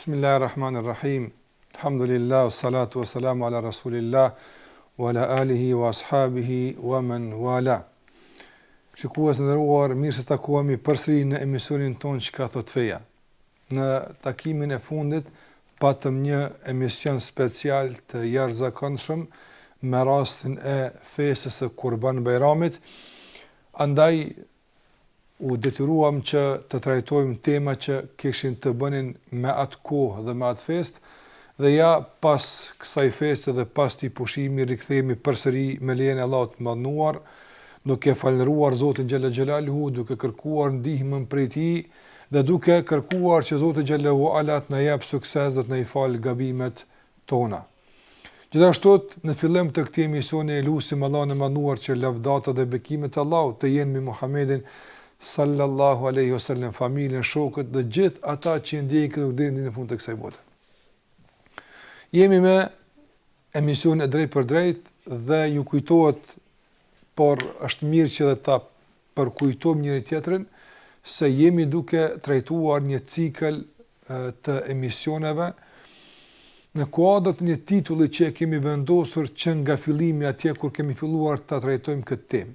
Bismillahirrahmanirrahim. Alhamdulillah, salatu wa salamu ala rasulillah, wa ala alihi wa ashabihi wa man wala. Shikues në nderuar, mirë se takohemi përsëri në emisionin tonë Çka thot feja. Në takimin e fundit patëm një emision special të jashtëzakonshëm me rastin e festës së Kurban Bayramit. Andaj u detyruam që të trajtojmë tema që kishin të bënin me atë kohë dhe me atë fest, dhe ja pas kësaj feste dhe pas ti pushimi rikthehemi përsëri me lejen e Allahut të mëdhenuar, duke falëruar Zotin Xhella Xhelaluhu, duke kërkuar ndihmën prej Tij dhe duke kërkuar që Zoti Xhellahu Ala të na jap sukses dhe të na i fal gabimet tona. Gjithashtu në fillim të këtij emisioni lutim Allahun e mëdhenuar që lavdata dhe bekimet e Allahut të jenë me Muhamedit sallallahu alaihi wasallam, familjen, shokët dhe gjithë ata që ndjekin këtë deri në fund të kësaj bote. Jemi me emision e drejt për drejt dhe ju kujtohet, por është mirë që dhe ta përkujtojmë njëri tjetrin se jemi duke trajtuar një cikël të emisioneve në kuadër të një titulli që kemi vendosur që nga fillimi atje kur kemi filluar ta trajtojmë këtë temë.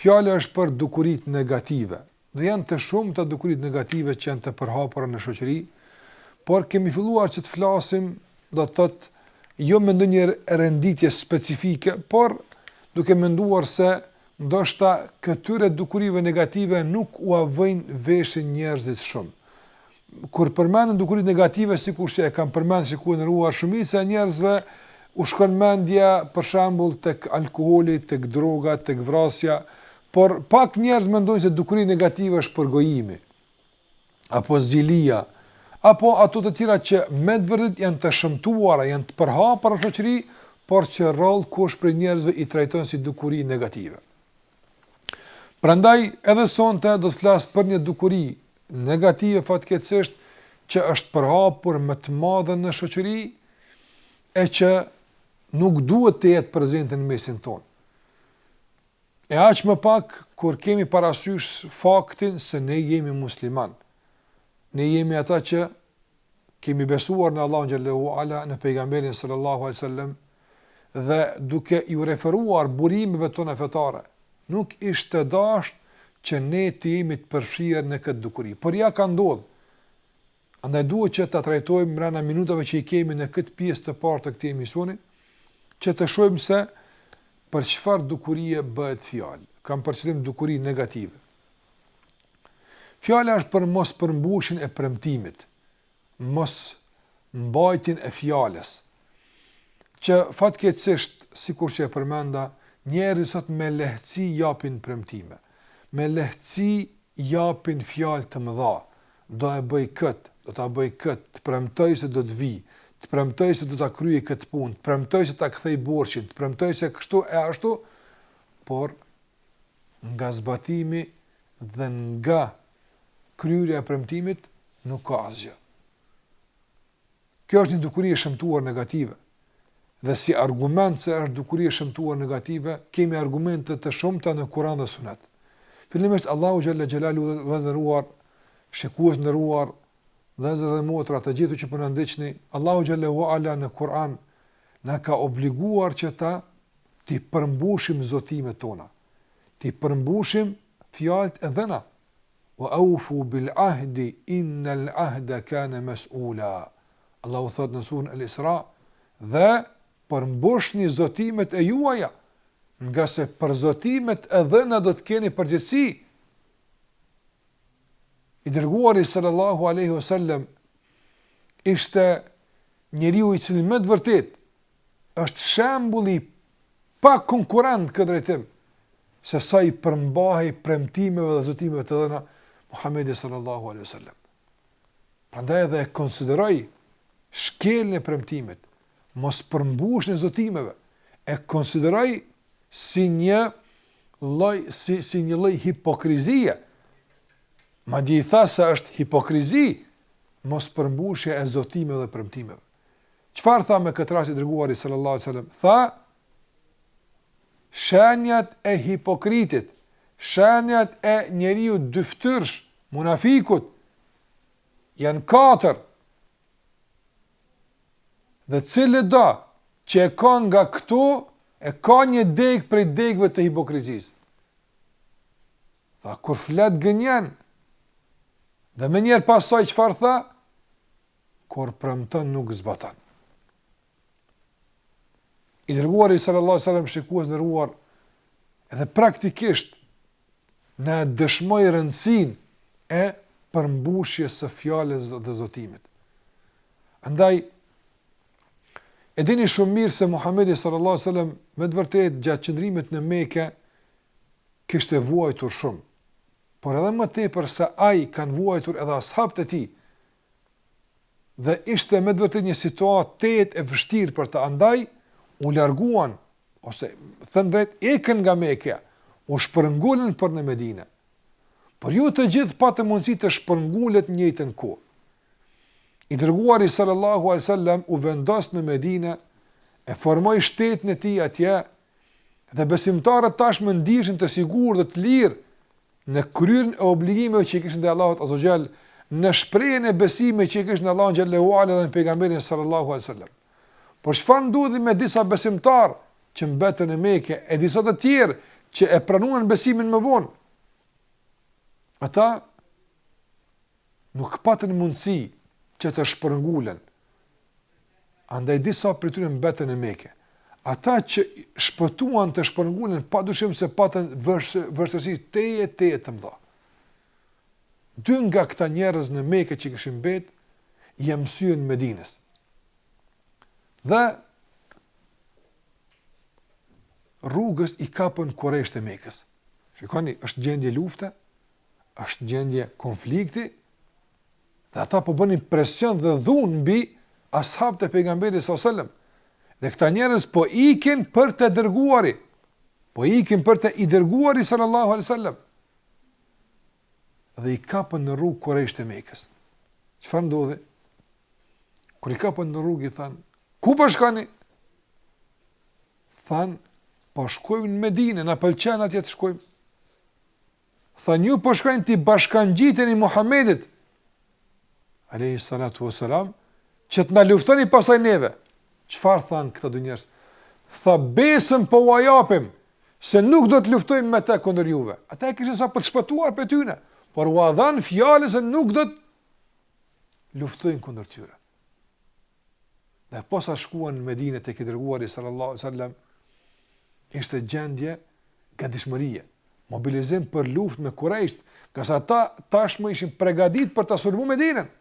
Fjala është për dukuritë negative, dhe janë të shumta dukuritë negative që janë të përhapura në shoqëri, por kemi filluar që të flasim, do të thotë jo me ndonjë renditje specifike, por duke menduar se ndoshta këtyre dukurive negative nuk u avëjnë veshin njerëzit shumë. Kur përmenden dukuritë negative, sikur që e kanë përmendur shikuar shumica e njerëzve, u shkon mendja për shembull tek alkooli, tek droga, tek vrasja. Por pak njerëz mendojnë se dukuri negative është përgojimi, apo zilia, apo ato të tjera që me të vërtet janë të shëmtuara, janë të përhapura në shoqëri, por që rrallë kush për njerëzve i trajtojnë si dukuri negative. Prandaj edhe sonte do të flas për një dukuri negative fatkeqësisht që është përhapur më të madhe në shoqëri e që nuk duhet të jetë prezente në mesin tonë. E aq më pak kur kemi parasysh faktin se ne jemi musliman. Ne jemi ata që kemi besuar në Allahun xhallahu ala, në pejgamberin sallallahu alaihi wasallam, dhe duke ju referuar burimeve tona fetare, nuk ishte dashur që ne të jemi të përfshirë në këtë dukuri. Por ja ka ndodhur. Andaj duhet që ta trajtojmë brenda minutave që i kemi në këtë pjesë të parë të këtij emisioni, që të shohim se për çfarë dukurie bëhet fjalë. Kam përcjellim dukuri negative. Fjala është për mos përmbushjen e premtimit, mos mbajtjen e fjalës. Që fatkeqësisht, sikur që e përmenda, njerëzit sot me lehtësi japin premtime. Me lehtësi japin fjalë të mëdha. Do e bëj këtë, do ta bëj këtë, të premtoj se do të vi. Të premtoj se do ta kryej këtë punë, të premtoj se ta kthej borxhin, të premtoj se kështu e ashtu, por nga zbatimi dhe nga kryerja e premtimit nuk ka asgjë. Kjo është një dukuri e shëmtuar negative. Dhe si argument se është dukuri e shëmtuar negative, kemi argumente të shumta në Kur'an dhe Sunet. Fillimisht Allahu xhalla xhelalu vazhduar, shikues nderuar, vëllezër dhe motra, të gjithë që po na ndiqni, Allahu xhallahu ala në Kur'an na ka obliguar që ti përmbushim zotimet tona, ti përmbushim fjalët e dhëna. Wa awfu bil ahdi innal ahda kana mas'ula. Allahu thot në surën Al-Isra, dhe përmbushni zotimet e juaja, nga se për zotimet e dhëna do të keni përgjegjësi. I dërguari sallallahu alaihi wasallam ishte njeriu i cili më të vërtet është shembulli pa konkurrent këtë drejtim se sa i përmbahej premtimeve dhe zotimeve të dhëna Muhamedi sallallahu alaihi wasallam. Prandaj edhe e konsideroi shkelën e premtimit, mos përmbushjen e zotimeve, e konsideroi si një lloj hipokrizie. Madje I tha se është hipokrizi mos përmbushje e zotimeve dhe premtimeve. Çfarë tha me këtë rast I dërguari sallallahu alaihi wasallam? Tha shenjat e hipokritit, shenjat e njeriu dyftyrsh, munafikut, janë 4. Dhe cili do që e ka nga këto, e ka një degë prej degëve të hipokrizisë. Tha, kur flet gënjen, dhe me njerë pasaj çfarë tha? Kur premton nuk zbaton. I dërguari sallallahu alaihi wasallam shikues ndëruar, edhe praktikisht në dëshmoj rëndësinë e përmbushjes së fjalës dhe zotimit. Andaj, e dini shumë mirë se Muhamedi sallallahu alaihi wasallam me të vërtetë gjatë qëndrimit në Mekë kishte vuajtur shumë. Por edhe më tepër se ai kanë vuajtur edhe ashabët e tij. Dhe ishte me të vërtetë një situatë e vështirë për të, andaj u larguan ose thënë drejt ikën nga Mekë, u shpërngulën për në Medinë. Por ju të gjithë patë mundësi të shpërngullet në njëjtën kohë. I dërguari sallallahu alaihi wasallam u vendos në Medinë, e formoi shtetin e tij atje, dhe besimtarët tashmë ndiheshin të sigurt dhe të lirë në kryerjen e obligimeve që I kishin ndaj Allahut azza xal, në shprehjen e besimit që I kishin në Allahun xhallahu ala dhe në pejgamberin sallallahu alaihi wasallam. Por çfarë ndodhi me disa besimtarë që mbetën në Mekë e disa të tjerë që e pranuan besimin më vonë? Ata nuk patën mundësi që të shpërngulen. Andaj disa prej tyre mbetën në Mekë. Ata që shpëtuan të shpërngulen, padyshim se patën vështirësi teje të mëdha. 2 nga këta njerëz në Mekë që kishin mbet, I mësyen në Medinës. Dhe rrugës I kapën Kurajsht e Mekës. Shikoni, është gjendje lufte, është gjendje konflikti, dhe ata po bënin presion dhe dhunë mbi ashabët e pejgamberit sallallahu alajhi wasallam. Dhe këta njerëz po ikin për të dërguari. Po ikin për të I dërguari sallallahu alaihi wasallam. Dhe I kapën në rrugë Kurajsht e Mekës. Çfarë ndodhi? Kur I kapën në rrugë I thanë, ku po shkoni? Thanë, po shkojmë në Medinë, na pëlqen atje të shkojmë. Thanë, ju po shkojnë të bashkangjiteni Muhamedit alayhi salatu wasalam, që të na luftoni pasaj neve. Çfarë thanë këta 2 njerëz? Tha, besëm po u japim, se nuk do të luftojmë me te kundër juve. Ata e kishin sa për të shpëtuar për tyne, por u dhanë fjalën se nuk do të luftojnë kundër tyre. Dhe posa shkuan në Medinë tek I dërguari sallallahu alaihi wasallam, ishte gjendje gatishmërie, mobilizim për luftë me Kurajsht, ka sa ata tashmë ishin përgatitur për ta sulmuar Medinën.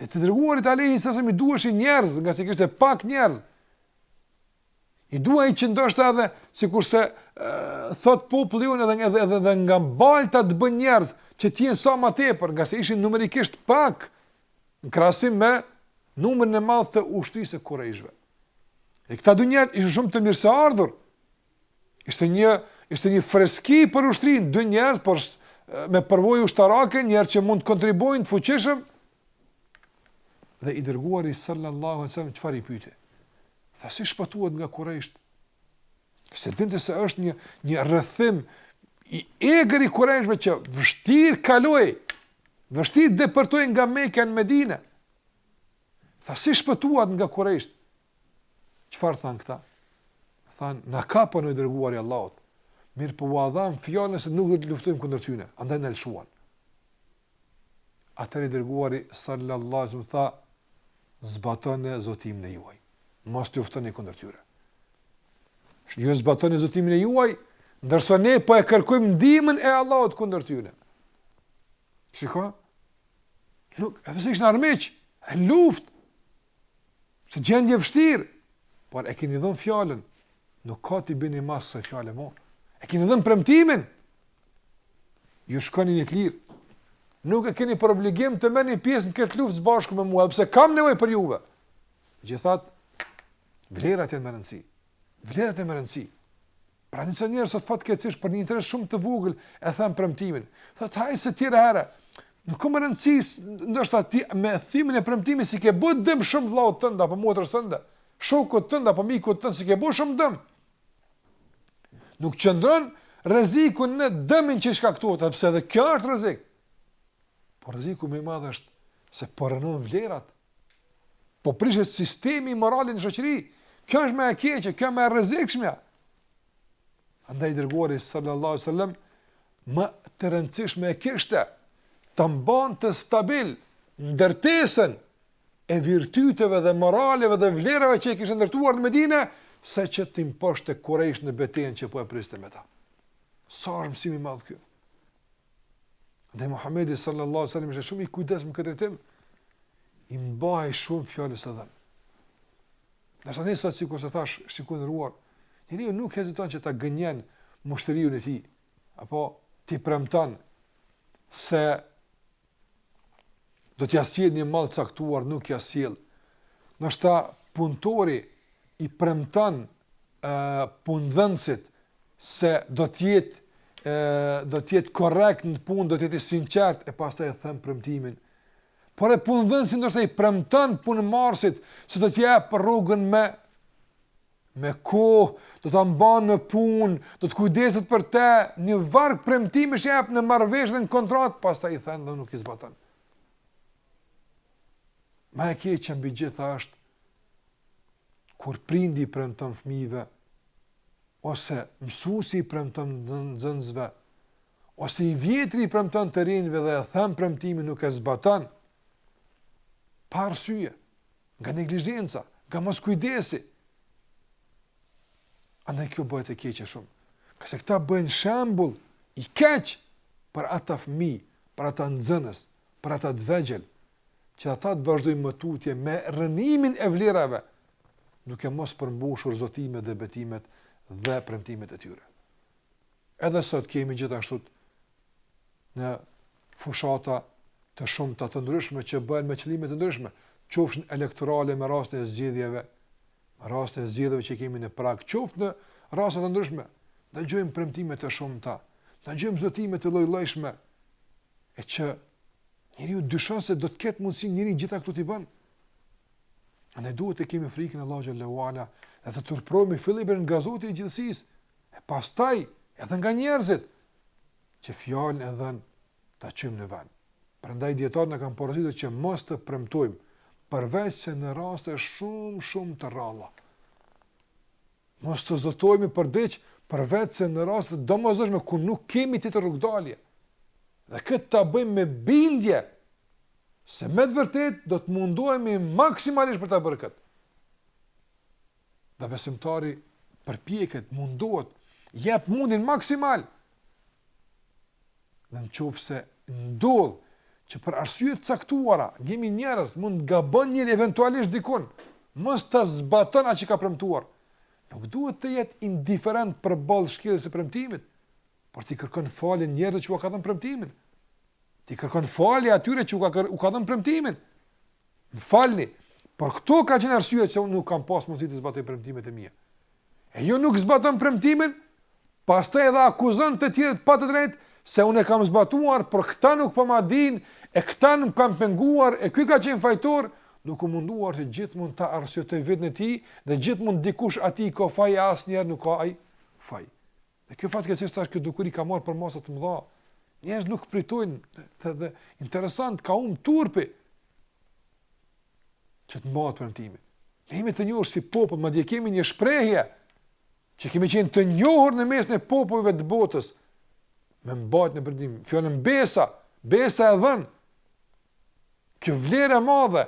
Dhe të dërguarit alayhi sallam I duheshin njerëz, nga se kishte pak njerëz. I duhej që ndoshta edhe sikurse thot populli unë edhe nga balta të bën njerëz që të jenë sa më tepër, nga se ishin numerikisht pak në krahasim me numrin e madh të ushtrisë së Kurajshve. E këta 2 njerëz ishin shumë të mirëseardhur. Ishte një freski për ushtrinë, 2 njerëz por me përvojë ushtarake, njerëz që mund të kontribuojnë të fuqishëm. Dhe I dërguari sallallahu alaihi wasallam çfarë I pyeti? Tha, si shpëtuat nga Kurajsht? Se dinte se është një rrethim I egër I Kurajshve që vështirë kaloi, vështirë depërtoi nga Mekka në Medinë. Tha, si shpëtuat nga Kurajsht? Çfarë thanë këta? Thanë, na kapën I dërguari I Allahut. Mirë po u dhan fjalën se nuk do të luftojmë kundër tyre, andaj na lëshuan. Atëri dërguari sallallahu alaihi wasallam tha, zbatoni zotimin e juaj. Mos luftoni kundër tyre. Ju zbatoni zotimin e juaj, ndërsa ne po e kërkojmë ndihmën e Allahut kundër tyre. Shiko? Nuk, pse ishin armiq, në luftë. Se gjendje vështirë, por e keni dhënë fjalën, nuk ka t'i bëni mas së fjalë më. E keni dhënë premtimin. Ju shkoni në të lirë. Nuk e keni për obligim të merrni pjesë në këtë luftë së bashku me mua, sepse kam nevojë për juve. Gjithat, vlerat janë më rëndësi. Vlerat janë më rëndësi. Pra disa njerëz sot fatkeqësisht për një interes shumë të vogël e thën premtimin. Thotë haj se tjera herë. Nuk ka më rëndësi, ndoshta ti me thimin e premtimit si ke bë dëm shumë vllaut tënd apo motrës tënde, shokut tënd apo mikut tënd si ke bë shumë dëm. Nuk qëndron rreziku në dëmin që shkaktohet, sepse edhe kjo është rrezik. Por rreziku më i madh është se po rënon vlerat. Po prishet sistemi moral në shoqëri. Kjo është më e keqe, kjo më e rrezikshme. Andaj dërguari sallallahu alaihi wasallam më të rëndësishme e kishte të mbante stabil ndërtesën e virtyteve dhe moraleve dhe vlerave që i kishte ndërtuar në Medinë, se që të imposhte Kurajsh në betejën që po e priste me ta. Sa është mësimi i madh ky. Dhe Muhamedi sallallahu alaihi wasallam ishte shumë i kujdesshëm këtë drejtim, i mbaj shumë fjalës së dhënë. Nëse ne sot sikur të thash, shikojëruar, njeriu nuk heziton që ta gënjen mushtëriun e tij, apo ti premton se do t'ja sjell një mall caktuar, nuk ja sjell. Ndoshta punëtori i premton punëdhënësit se do të jetë korrekt në punë, do të jetë i sinqert e pastaj e thën premtimin. Por e punëdhënësi ndoshta i premton punëmarrësit se do t'i jap rrugën me kohë, do ta mban në punë, do të kujdeset për te, një varg premtimesh jap në marrëveshje dhe në kontratë, pastaj i thën dhe nuk i zbaton. Ma e keqja mbi gjitha është kur prindi i premton fëmijëve, ose mësuesi i premton nxënësve, ose i vjetri i premton të rinjve dhe e thën premtimin nuk e zbaton, pa arsye, nga neglizhenca, nga moskujdesi. Andaj kjo bëhet e keqe shumë. Këse këta bëjnë shembull i keq për ata fëmijë, për ata nxënës, për ata të vegjël, që ata të vazhdojnë më tutje me rënimin e vlerave, duke mos përmbushur zotimet dhe betimet dhe premtimet e tyre. Edhe sot kemi gjithashtu në fushata të shumta të ndryshme që bëhen me qëllime të ndryshme, qofshin elektorale me rastin e zgjedhjeve, rastin e zgjedhjeve që kemi në prag, qoftë në raste të ndryshme, dëgjojmë premtime të shumta, dëgjojmë zotime të lloj-llojshme, e që njeriu dyshon se do të ketë mundësi njëri gjitha këto t'i bën. Ne duhet të kemi frikën e Allahu xhallahu ala, dhe të turprohemi fillimisht nga Zoti i gjithësisë, e pastaj edhe nga njerëzit që fjalën e dhën ta çojmë në vend. Prandaj dietarët na kanë porositur që mos të premtojmë, përveç se në raste shumë të rralla. Mos të zotojmë për diç, përveç se në raste domosdoshme ku nuk kemi tjetër rrugdalje. Dhe këtë ta bëjmë me bindje, se me të vërtet do të mundohemi maksimalisht për ta bërë këtë. Dhe besimtari përpjeket, mundohet, jep mundin maksimal. Dhe në qoftë se ndodh që për arsye të caktuara, jemi njerëz, mund gabon njëri eventualisht dikun, mos ta zbaton atë që ka premtuar. Nuk duhet të jetë indiferent përballë shkeljes së premtimit, por ti kërkon falje njerëzve që u ka dhënë premtimin. Ti kërkon falje atyre që u ka dhënë premtimin. Më falni, por këto ka qenë arsyet se unë nuk kam pas mundësi të zbatoj premtimet e mia. E jo nuk zbaton premtimin, pastaj edhe akuzon të tjerët pa të drejtë se unë e kam zbatuar, por këta nuk po ma dinë, e këta nuk kam penguar, e ky ka qenë fajtor, nuk u munduar që gjithmonë ta arsyetoj vetën e tij dhe gjithmonë dikush atij ka faj, asnjëherë nuk ka ai faj. Dhe kjo fatkeqësisht tash kjo dukuri ka marrë për masa të mëdha. Njerëz nuk pritojnë, dhe interesant ka turpi që të mbahet premtimi. Ne jemi të njohur si popull, madje kemi një shprehje që kemi qenë të njohur në mesin e popujve të botës me mbajtjen në premtim, fjalën besa e dhën. Kjo vlerë e madhe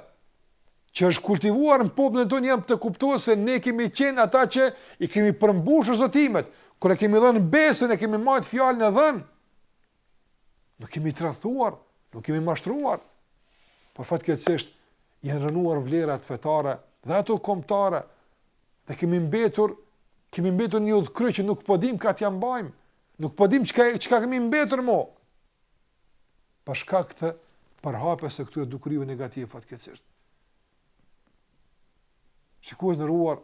që është kultivuar në popullin tonë jam të kuptoj se ne kemi qenë ata që i kemi përmbushur zotimet, kur e kemi dhënë besën, e kemi marrë fjalën e dhën. Nuk kemi tradhtuar, nuk kemi mashtruar. Por fatkeqësisht janë rënuar vlerat fetare dhe ato kombëtare dhe kemi mbetur një udhkry që nuk po dim ka t'ja mbajmë. Nuk po dim çka kemi mbetur mo. Pa shkak të përhapjes së këtyre dukurive negative fatkeqësisht. Shikues në ruar,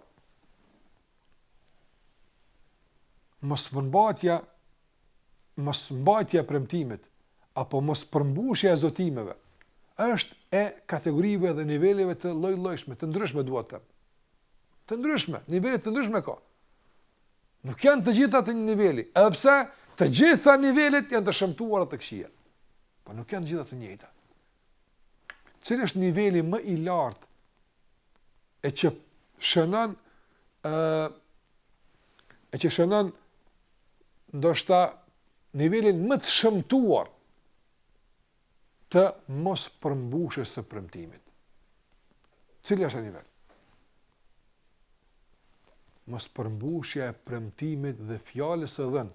mos mbajtja premtimit, apo mos përmbushja e zotimeve, është e kategorive dhe nivelive të lloj-llojshme, të ndryshme duhet të. Të ndryshme, nivele të ndryshme ka. Nuk janë të gjitha të një niveli, edhe pse të gjitha nivelet janë të shëmtuara të këqija. Po nuk janë të gjitha të njëjta. Cili është niveli më i lartë e që shënon ndoshta nivelin më të shëmtuar të mos përmbushjes së premtimit. Cili është nivel? Mos përmbushja e premtimit dhe fjalës së dhënë.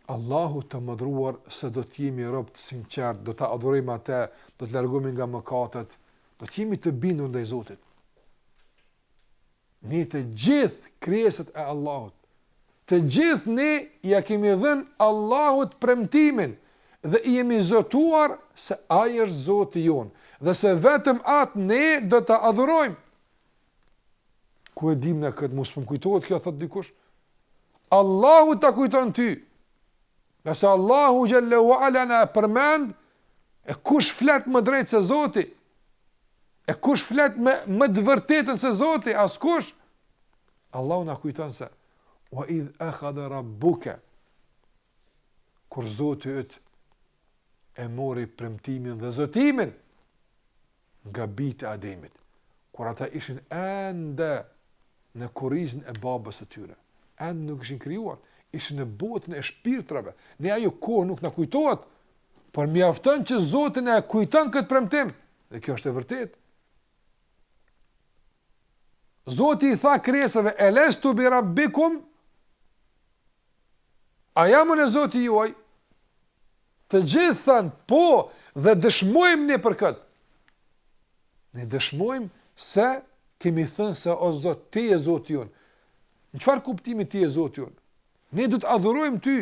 Allahu të mëdhruar se do të jemi rob të sinqert, do ta adhurojmë atë, do të largohemi nga mëkatet, do të jemi të bindur ndaj Zotit. Ne të gjithë krijesat e Allahut, të gjithë ne ja kemi dhënë Allahut premtimin dhe i jemi zotuar se ai është Zoti jon dhe se vetëm atë ne do ta adhurojmë. Ku e dim ne këtë, mos më kujtohet kjo, thot dikush? Allahu ta kujton ty. Nëse Allahu xhallahu ala na përmend, e kush flet më drejt se Zoti? E kush flet më të vërtetën se Zoti? Askush. Allahu na kujton se wa idh akhadha rabbuka, kur Zoti yt e mori premtimin dhe zotimin nga bijtë e Ademit, kur ata ishin ende në kurrizën e babës së tyre, ende nuk ishin krijuar, ishin në botën e shpirtrave. Ne ajo kohë nuk na kujtohet, por mjafton që Zoti na kujton këtë premtim, dhe kjo është e vërtetë. Zoti i tha krijesave, elestu bi rabbikum, a jam unë Zoti juaj? Të gjithë thanë, po, dhe dëshmojmë ne për këtë. Ne dëshmojmë se kemi thënë se o Zot, ti e Zoti jonë. Në çfarë kuptimi ti e Zoti jonë? Ne do të adhurojmë ty,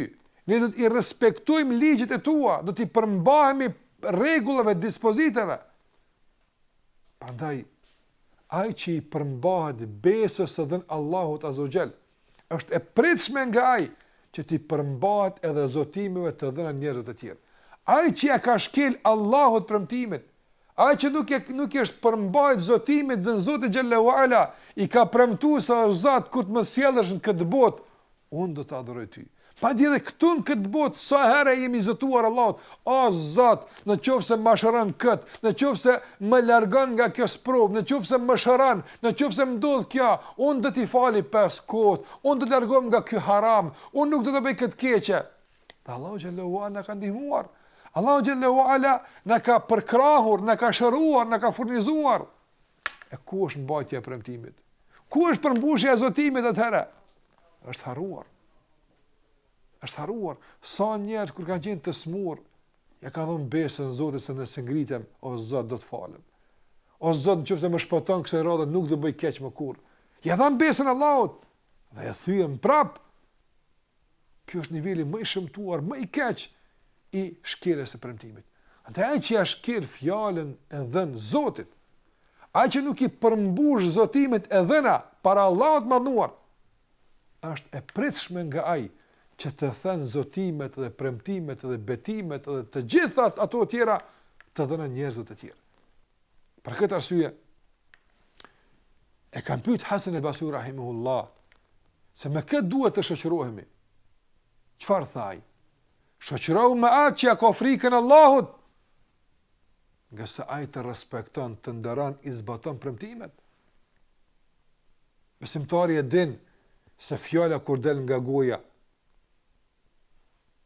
ne do të i respektojmë ligjet e tua, do të i përmbahemi rregullave, dispozitave. Prandaj, ai që i përmbahet besës së dhënë Allahut Azza wa Jall, është e pritshme nga ai që ti përmbahet edhe zotimeve të dhëna njerëzve të tjerë. Ai që ja ka shkel Allahut premtimin, ai që nuk është përmbajt zotimit dhe Zoti xhallahu ala i ka premtuar se o Zot, kur të më sjellësh në këtë botë, unë do të adhuroj ty. Madje edhe këtu në këtë botë, sa herë jemi zotuar Allahut, o Zot, në qoftë se më shëron kët, në qoftë se më largon nga kjo sprovë, në qoftë se më shëron, në qoftë se më ndodh kjo, unë do t'i fali 5 kohë, unë do të largohem nga ky haram, unë nuk do të bëj këtë keqe. Dhe Allahu xhallahu ala ka ndihmuar. Allahu xhallahu ala na ka përkrahur, na ka shëruar, na ka furnizuar. E ku është mbajtja e premtimit? Ku është përmbushja e zotimit atëherë? Është harruar. Është harruar. Sa njerëz kur kanë qenë të smur, ja ka dhënë besën Zotit se nëse ngritem, o Zot do të falem. O Zot, nëse më shpëton kësaj rrode, nuk do bëj keq më kurrë. Ja dhën besën Allahut dhe e thyen prap. Ky është niveli më i shëmtuar, më i keq i shkeljes së premtimit. Andaj ai që ja shkel fjalën e dhënë Zotit, ai që nuk i përmbush zotimet e dhëna para Allahut mënduar, është e pritshme nga ai që të thënë zotimet dhe premtimet dhe betimet dhe të gjitha ato tjera të dhëna njerëzve të tjerë. Për këtë arsye e kam pyet Hasan al-Basri rahimahullah se me këtë duhet të shoqërohemi. Çfarë tha ai? Shoqërohu me atë që ka frikën Allahut, nga se ai të respekton, të nderon, i zbaton premtimet. Besimtari e din se fjala kur del nga goja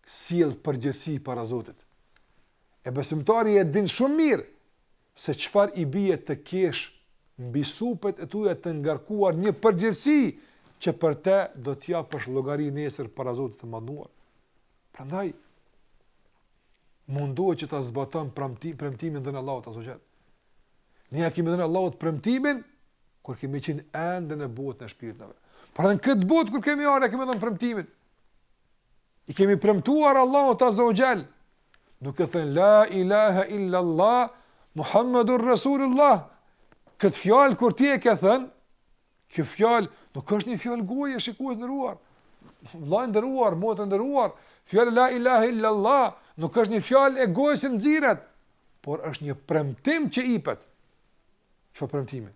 sjell përgjegjësi para Zotit. E besimtari e din shumë mirë se çfarë i bie të kesh mbi supet e tua të ngarkuar një përgjegjësi që për te do të japësh llogari nesër para Zotit të mënduar. Prandaj mundohet që ta zbaton premtimin dhe në Allahut Azza wa Jall. Ne ja kemi dhënë Allahut premtimin kur kemi qenë ende në botën e shpirtave. Por në këtë botë kur kemi ardhur, kemi dhënë premtimin. I kemi premtuar Allahut Azza wa Jall. Nuk e thënë la ilaha illa Allah Muhammadur Rasulullah. Këtë fjalë kur ti e ke thënë, kjo fjalë nuk është një fjalë goje, shikues nderuar. Vllai nderuar, motra nderuar, fjala la ilaha illa Allah nuk është një fjalë e gojës që nxirret, por është një premtim që jepet. Çfarë premtimi?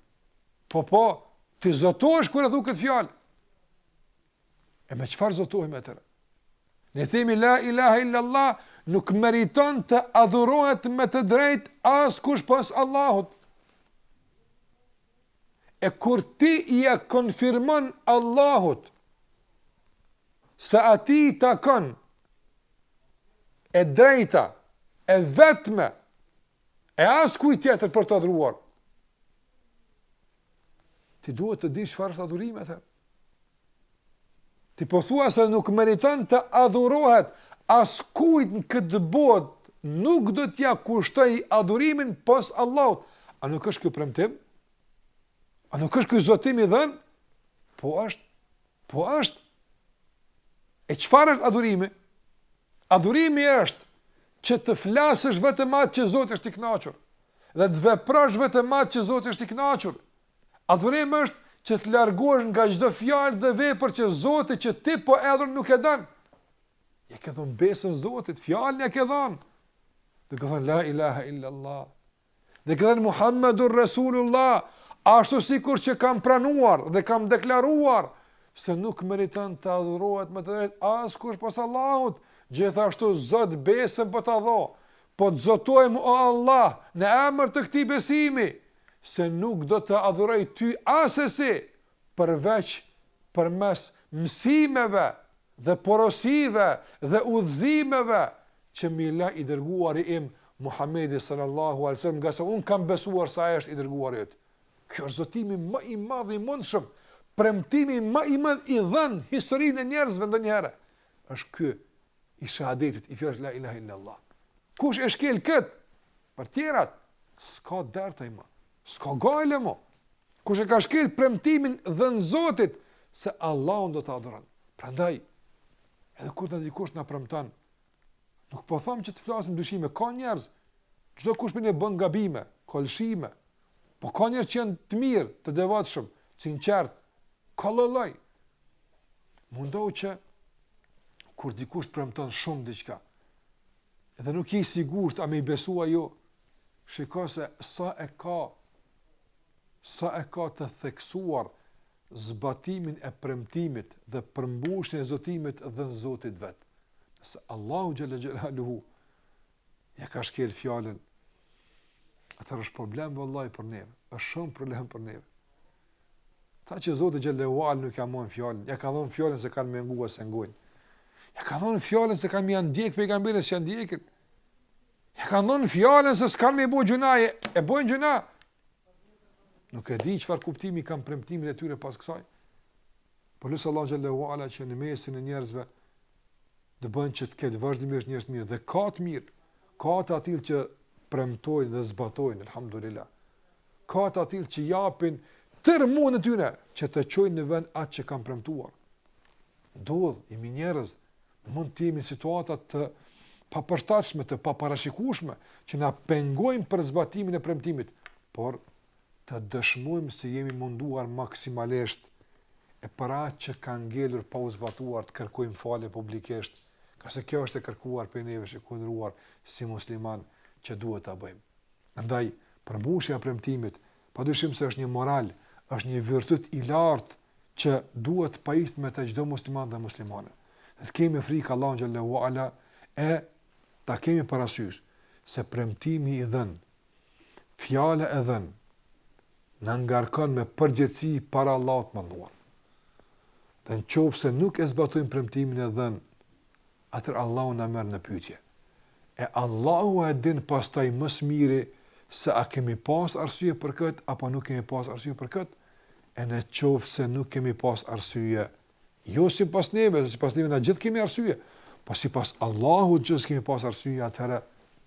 Po, ti zotohesh kur e thu këtë fjalë. E me çfarë zotohemi atëherë? Ne themi la ilaha illa Allah, nuk meriton të adhurohet me të drejtë askush pas Allahut. E kur ti ja konfirmon Allahut se ati i takon e drejta, e vetme, e askuj tjetër për të adhuruar, ti duhet të dish çfarë është adhurimi atë. Ti po thua se nuk meriton të adhurohet askujt në këtë botë, nuk do t'ja kushtoj adhurimin pas Allahut. A nuk është ky premtim? A nuk është ky zotim i dhënë? Po është. E çfarë është adhurimi? Adhurimi është që të flasësh vetëm atë që Zoti është i kënaqur dhe të veprosh vetëm atë që Zoti është i kënaqur. Adhurimi është që të largohesh nga çdo fjalë dhe vepër që Zoti që ti po edhur nuk e don. Ja ke dhënë besën Zotit, fjalën ja ke dhënë. Dhe ke thënë la ilaha illa Allah. Dhe ke thënë Muhammedur Rasulullah, ashtu sikur që kam pranuar dhe kam deklaruar se nuk meriton të adhurohet me të drejtë askush pas Allahut. Gjithashtu Zot besën po ta dho. Po të zotojmë o Allah në emër të këtij besimi se nuk do të adhuroj ty asesi përveç përmes mësimeve dhe porosive dhe udhëzimeve që më la i dërguari im Muhamedi sallallahu alaihi wasallam, nga se unë kam besuar se ai është i dërguari yt. Kjo është zotimi më i madh i mundshëm, premtimi më i madh i dhënë historinë e njerëzve ndonjëherë. Është ky i shahadetit, i fjalës la ilaha illa Allah. Kush e shkel kët? Për tjerat s'ka dërtaj më, s'ka gajle më. Kush e ka shkel premtimin dhën Zotit se Allahun do të adoron. Prandaj, edhe kur të dikush na premton, nuk po them që të flasim dyshime, ka njerëz, çdo kush për ne bën gabime, kolshime, po ka njerëz që janë të mirë, të devotshëm, sinqert, ka lloj. Mundohu që kur dikush premton shumë diçka, edhe nuk je i sigurt a me i besu ajo, shiko se sa e ka të theksuar zbatimin e premtimit dhe përmbushjen e zotimit dhe në Zotit vet. Se Allahu xhalla xhelaluhu ja ka shkel fjalën, atër është problem vëllai për neve, është shumë problem për neve. Ta që Zoti xhallahu ala nuk ka marrë fjalën, ja ka dhënë fjalën se kanë menguar se ngojnë. Ja ka dhënë fjalën se kanë janë ndjek pejgamberin se janë ndjekin. Ja ka dhënë fjalën se s'kan me bëj gjunaje, e bojnë gjuna. Nuk e di çfarë kuptimi kanë premtimin e tyre pas kësaj. Por lutë Allahu xhallahu ala që në mesin e njerëzve të bën që të ketë vazhdimisht njerëz të mirë dhe ka të mirë, ka të atill që premtojnë dhe zbatojnë, alhamdulillah. Ka të atill që japin tërë mundën e tyre që të çojnë në vend atë që kanë premtuar. Ndodh imi njerëz mund të jemi në situata të papërshtatshme, të paparashikueshme që na pengojnë për zbatimin e premtimit, por të dëshmojmë se jemi munduar maksimalisht e për atë që kanë ngelur pa u zbatuar të kërkojmë falje publikisht, ka se kjo është e kërkuar për neve që kundëruar si musliman që duhet ta bëjmë. Andaj, përmbushja e premtimit, padyshim se është një moral, është një virtut i lartë që duhet pajisur me të çdo musliman dhe muslimane. Dhe të kemi frikë Allahun xhallahu ala e ta kemi parasysh se premtimi i dhënë, fjala e dhënë, në ngarkon me përgjegjësi para Allahut të mënduar. Dhe në qoftë se nuk e zbatojmë premtimin e dhënë, atër Allahu na merr në pyetje. E Allahu e din pastaj më së miri se a kemi pas arsye për këtë apo nuk kemi pas arsye për këtë. E në qoftë se nuk kemi pas arsye, jo sipas neve, sipas neve na gjithë kemi arsye, po sipas Allahut gjithë kemi pas arsye, atëherë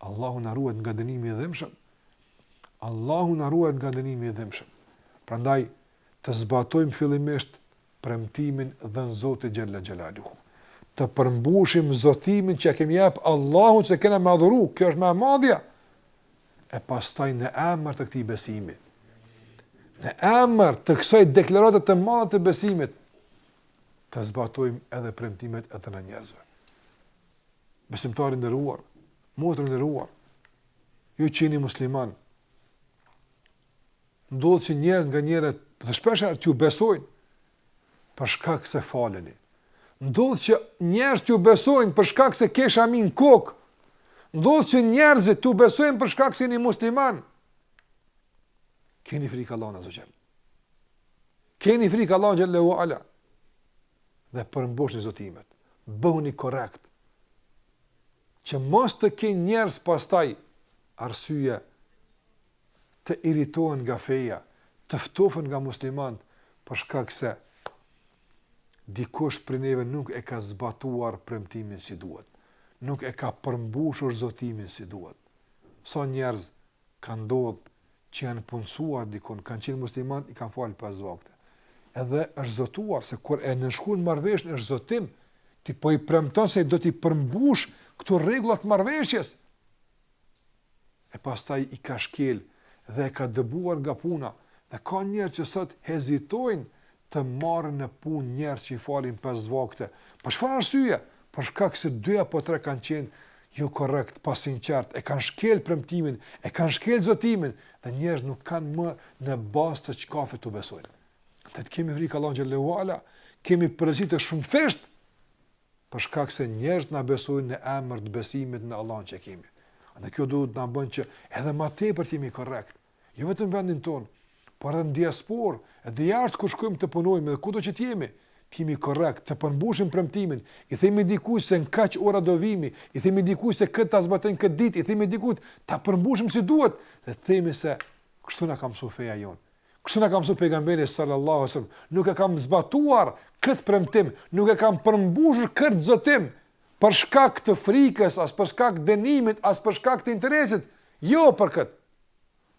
Allahu na ruaj nga dënimi i dhimbshëm. Allahu na ruaj nga dënimi i dhimbshëm. Prandaj të zbatojmë fillimisht premtimin dhën Zotit xhalla xhelaluhu. Të përmbushim zotimin që kemi jap Allahut se kena me adhuru, kjo është më e madhja. E pastaj në emër të këtij besimi, në emër të kësaj deklarate të madhe të besimit, të zbatojmë edhe premtimet edhe në njerëzve. Besimtari nderuar, motër nderuar, ju që jeni musliman, ndodhë që njerëz nga njerët dhe shpesher t'ju besojnë për shkak se faleni. Ndodhë që njerëz t'ju besojnë për shkak se kesh amin kokë. Ndodhë që njerëzit t'ju besojnë për shkak se jeni musliman. Keni frikë Allahun azza xal. Keni frikë Allahun xhallahu ala. Dhe përmbushni zotimet. Bëhuni korrekt. Që mos të kenë njerëz pastaj arsye të irritohen nga feja, të ftofen nga muslimanët për shkak se dikush prej neve nuk e ka zbatuar premtimin si duhet. Nuk e ka përmbushur zotimin si duhet. Sa njerëz kanë ndodhur që janë punësuar dikun, kanë qenë musliman, i kanë falë 5 vakte. Edhe është zotuar, se kur e nënshkruan marrëveshjen është zotim, ti po i premton se do t'i përmbush këto rregullat marrëveshjes. E pastaj i ka shkel dhe e ka dëbuar nga puna. Dhe ka njerëz që sot hezitojnë të marrën në punë njerëz që i falin 5 vakte. Për çfarë arsye? Për shkak se 2 apo 3 kanë qenë jo korrekt, pa sinqert, e kanë shkel premtimin, e kanë shkel zotimin, dhe njerëz nuk kanë më në bazë të çkafe të besojnë. Të kemi frikë Allahun xhallahu ala, kemi përgjegjësi të shumëfisht për shkak se njerëz na besojnë në emër të besimit në Allahun që kemi. Dhe kjo duhet na bën që edhe më tepër të jemi korrekt. Jo vetëm vendin ton, por edhe në diasporë, edhe jashtë kur shkojmë të punojmë dhe kudo që të jemi korrekt, të përmbushim premtimin, i themi dikujt se në kaq ora do vimi, i themi dikujt se këtë ta zbatojnë këtë ditë, i themi dikujt ta përmbushim si duhet, dhe të themi se kështu na ka mësuar feja jon. Kështu na ka mësuar pejgamberi sallallahu alaihi wasallam. Nuk e kam zbatuar këtë premtim, nuk e kam përmbushur këtë zotim për shkak të frikës, as për shkak dënimit, as për shkak të interesit, jo për këtë,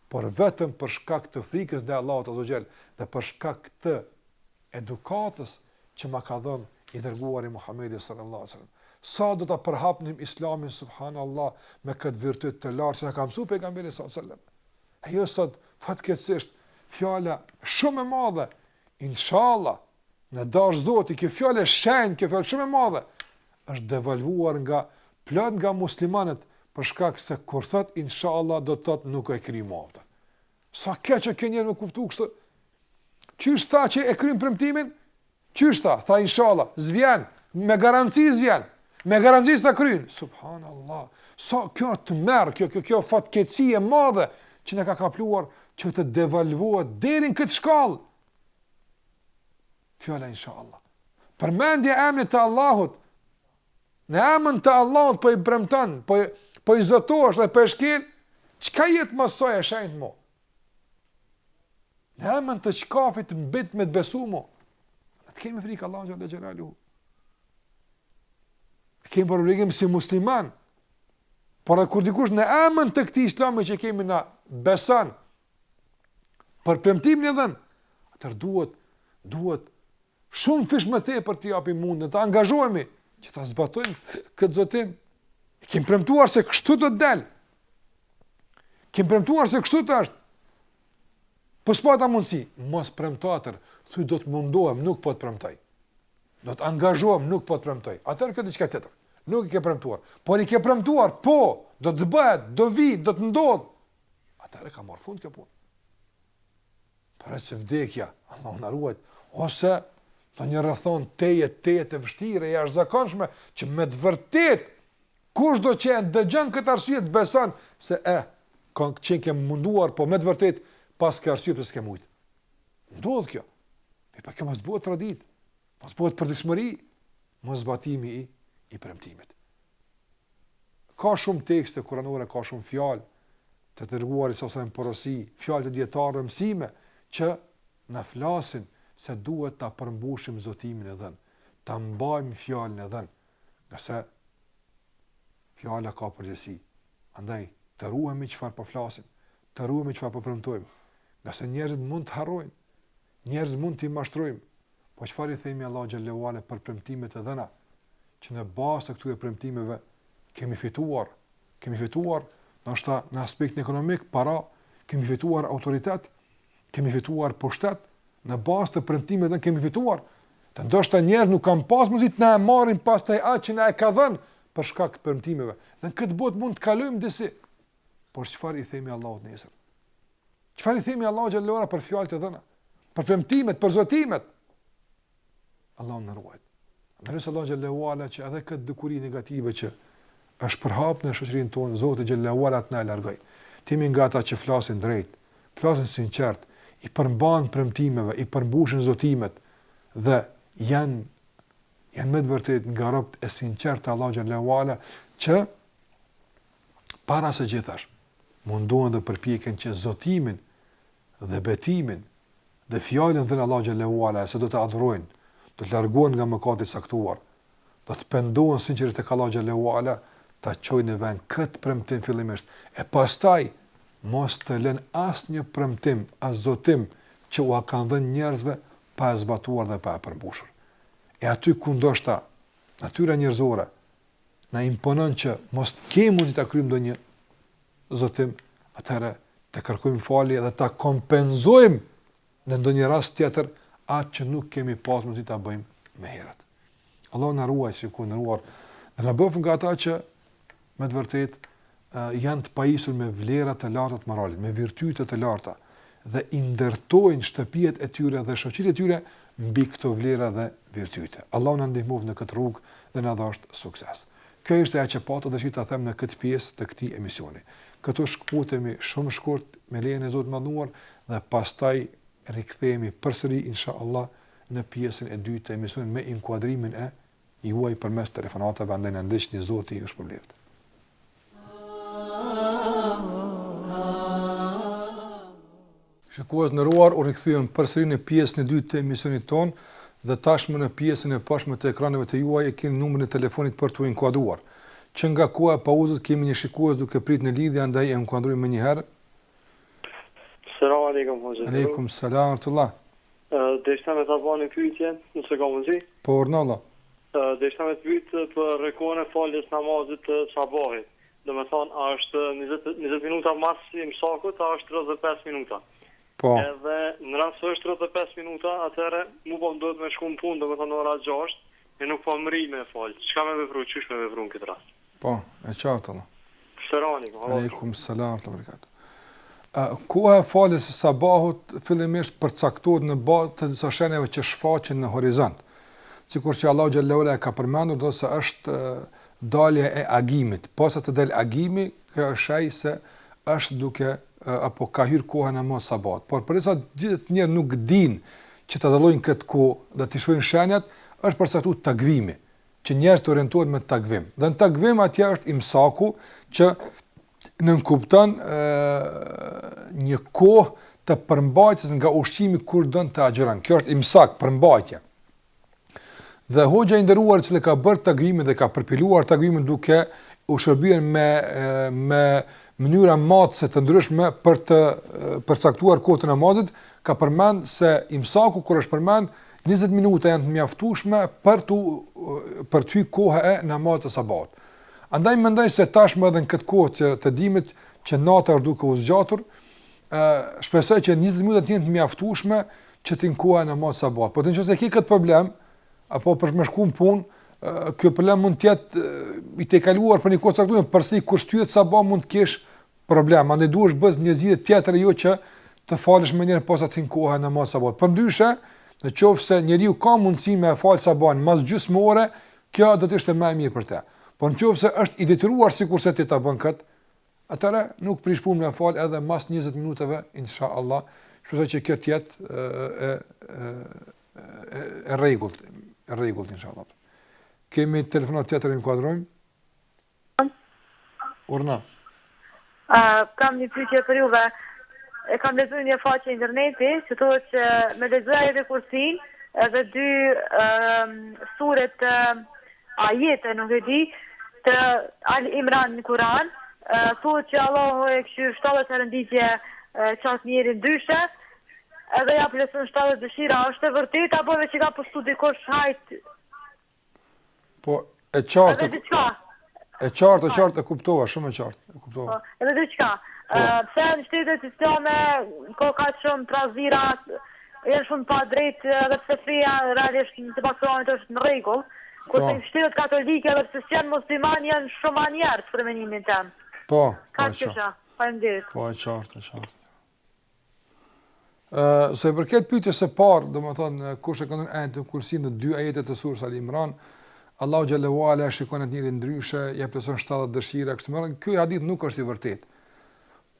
por vetëm për shkak të frikës ndaj Allahut azza xal dhe për shkak të edukatës që ma ka dhënë i dërguari Muhamedi sallallahu alaihi wasallam. Sa do ta përhapnim Islamin subhanallahu me këtë virtyt të lartë që na ka mësuar pejgamberi sallallahu alaihi wasallam. Ajo sot fatkeqësisht fjala shumë e madhe, inshallah, në dash Zoti, kjo fjalë shenjtë, kjo fjalë shumë e madhe është devalvuar nga plot nga muslimanët për shkak se kur thot inshallah do të thotë nuk e krijm aftë. Sa keq që njerëz më kuptu kështu. Qysh tha që e krym premtimin? Qysh tha? Tha inshallah, zvjen, me garanci zvjen. Me garanci sa kryn. Subhanallah. Sa kjo të merr, kjo fatkeqësi e madhe që na ka kapluar që të devalvohet deri në këtë shkallë. Fjala inshallah. Përmendje e emrit të Allahut. Në emrin të Allahut po i premton, po i zotosh dhe po e shkel, çka jetë më soi e shenjtë mo? Në emrin të çkafit mbet me të besu mo. Të kemi frikë Allahun xhallahu xhelaluhu. Kemi problem si musliman. Por kur dikush në emrin të këtij Islami që kemi na beson për premtimin e dhënë, atëherë duhet shumë fish më tepër të japim mundën, të angazhohemi që ta zbatojmë këtë zotim. Kemi premtuar se kështu do të del. Kemi premtuar se kështu të është. Po s'pata mundësi, mos premtoatër, thuj do të mundohem, nuk po të premtoj. Do të angazhohem, nuk po të premtoj. Atëherë këtë diçka tjetër. Nuk i ke premtuar. Por i ke premtuar, po, do të bëhet, do vi, do të ndodh. Atëherë ka marrë fund kjo punë. Para se vdekja, Allah na ruaj, ose do një rrethon teje të vështire, jashtëzakonshme, që me të vërtet kushdo që dëgjon këtë arsye të beson se kanë qenë ke munduar, po me të vërtet pas ka arsye pse s'ke mujt. Ndodh kjo. Pa kjo mos bëhet tradit, mos bëhet përditshmëri, mos zbatimi i premtimit. Ka shumë tekste kuranore, ka shumë fjalë të dërguarit ose në porosi, fjalë të dietarëve mësime që na flasin se duhet ta përmbushim zotimin e dhënë, ta mbajmë fjalën e dhënë, qase fjala ka përgjegjësi. Andaj të ruhemi çfarë po flasim, të ruhemi çfarë po premtojmë, qase njerëzit mund të harrojnë, njerëzit mund të mashtrojmë, po çfarë i themi Allahu xhallahu ala për premtimet e dhëna, që në bazë të këtyre premtimeve kemi fituar ndoshta në aspektin ekonomik, para, kemi fituar autoritet, kemi fituar pushtet, në bazë të premtimeve kemi fituar. Të ndoshta njerëz nuk kanë pas mundësi të na marrin pastaj atë që na e ka dhënë për shkak të premtimeve. Dhe në këtë botë mund të kalojmë disi. Por çfarë i themi Allahut nesër? Çfarë i themi Allahut xhallahu ala për fjalët e dhëna? Për premtimet, për zotimet? Allahu na ruaj. Ndërsa Allahu xhallahu ala që edhe këtë dukuri negative që është përhap në shoqërinë tonë, Zoti xhallahu ala të na largoj. Timi nga ata që flasin drejt, flasin sinqert, i përmban premtimeve, i përmbushin zotimet dhe janë me të vërtet nga robët e sinqert të Allahu xhallahu ala që para së gjithash mundohen dhe përpjekën që zotimin dhe betimin dhe fjalën dhe Allahu xhallahu ala se do të adhurojnë, do të largohen nga mëkati i saktuar, do të pendohen sinqerisht tek Allahu xhallahu ala, ta çojnë në vend këtë premtim fillimisht e pastaj mos të lën asnjë premtim, as zotim që ua kanë dhënë njerëzve pa e zbatuar dhe pa e përmbushur. E aty ku ndoshta natyra njerëzore na imponon që mos kemi mundësi ta kryejmë ndonjë zotim, atëherë të kërkojmë falje dhe ta kompenzojmë në ndonjë rast tjetër atë që nuk kemi pas mundësi ta bëjmë më herët. Allahu na ruaj, sikur na ruar, dhe na bëf nga ata që me të vërtetë janë të pajisur me vlera të larta të moralit, me virtyte të larta dhe i ndërtojnë shtëpijet e tyre dhe shoqëritë e tyre mbi këto vlera dhe virtyte. Allahu na ndihmoj në këtë rrugë dhe na dhash sukses. Kjo është ajo që pata dëshiroj ta them në këtë pjesë të këtij emisioni. Këtu shkputemi shumë shkurt me lejen e Zotit mënduar dhe pastaj rikthehemi përsëri inshallah në pjesën e dytë të emisionit me inkuadrimin e juaj përmes telefonatave andaj na ndiqni Zoti ju shpërblet. Shikues nderuar, u rikthyem përsëri në pjesën e dytë të emisionit ton dhe tashmë në pjesën e poshtme të ekraneve të juaj e keni numrin e telefonit për t'u inkuadruar. Që nga koha e pauzës kemi një shikues duke prit në lidhje, andaj e inkuadrojmë më një herë. Selam aleikum hoxha. Aleikum selam ورحمة. Deshta me ta bëni pyetje, nëse ka mundësi. Po urnalla. Deshta me pyet për rekone faljes namazit të sabahit. Domethënë a është 20 minuta maksimum sakut, a është 35 minuta. Po. Edhe në rast se është 35 minuta, atëherë mu po duhet me shku në punë, domethënë ora 6, e nuk po mri me fal. Çka më vepru, çish më vepru në këtë rast? Po, e qartë Allah. Selam aleikum. Aleikum selam ورحمة الله. Koha e faljes së sabahut fillimisht përcaktohet në bazë të disa shenjave që shfaqen në horizont. Sikur që Allahu xhallahu ala ka përmendur do se është dalja e agimit. Posa të del agimi, kjo është ai se është duke apo ka hyrë koha në namaz sabat. Por përsa gjithë njerëzit nuk dinë që të dallojnë këtë kohë dhe të shohin shenjat, është përcaktuar takvimi, që njerëzit të orientohen me takvim. Dhe në takvim atje është imsaku që nënkupton një kohë të përmbajtjes nga ushqimi kur don të agjeron. Kjo është imsak, përmbajtje. Dhe hoxha i nderuar që ka bërë takvimin dhe ka përpiluar takvimin duke u shërbyer me mënyra matëse të ndryshme për të përcaktuar kohën e namazit, ka përmend se imsaku kur është përmend 20 minuta janë të mjaftueshme për ty koha e namazit të sabat. Andaj mendoj se tashmë edhe në këtë kohë të dimit që nata është duke u zgjatur, shpresoj që 20 minuta të jenë të mjaftueshme që të koha e namazit të sabat. Po nëse ke këtë problem apo për të shkuar në punë, kjo problem mund të jetë i tejkaluar për një kohë caktuar, përsi kur shtyhet sabah mund të kesh problem. Andaj duhesh bëz një zgjidhje tjetër jo që të falësh më njëherë posa të koha e namazit sabat. Përndryshe, nëse njeriu ka mundësi me fal sabahin mas gjysmë ore, kjo do të ishte më e mirë për të. Por nëse është i detyruar sikurse ti ta bën kët, atëra nuk prish punën me fal edhe mas 20 minutave inshallah. Shpresoj që kjo të jetë e rregullt inshallah. Kemi telefonat tjetër në kuadrojmë? Urna. Kam një pyetje për juve. Kam lexuar një faqe interneti që thotë që me lexuar edhe Kursin edhe 2 suret ajete, nuk e di, të Al Imran në Kur'an, thotë që Allahu e këshyr 70 rënditje qatë njeri ndryshe, edhe ja plotson 70 dëshira, është e vërtet apo vetë që ka postu dikush hajt? Po, e qartë. E qartë, e kuptova, shumë e qartë, e kuptova. Edhe diçka. Pse në shtetet islame ka shumë trazira janë shumë pa drejtë dhe pse feja realisht në sipas Kuranit është në rregull. Kurse në shtetet katolike dhe pse janë musliman janë shumë anjertë për mendimin tim. Po, Ka çështja. Faleminderit. Po, e qartë. Se përket pyetjes së parë, domethënë kush e ka dhënë ajetin Kursin në 2 ajete të surës Al Imran, Allahu xhallahu ala shikon atë njëri ndryshe, ja plotson 70 dëshira kështu më radhë. Ky hadith nuk është i vërtetë.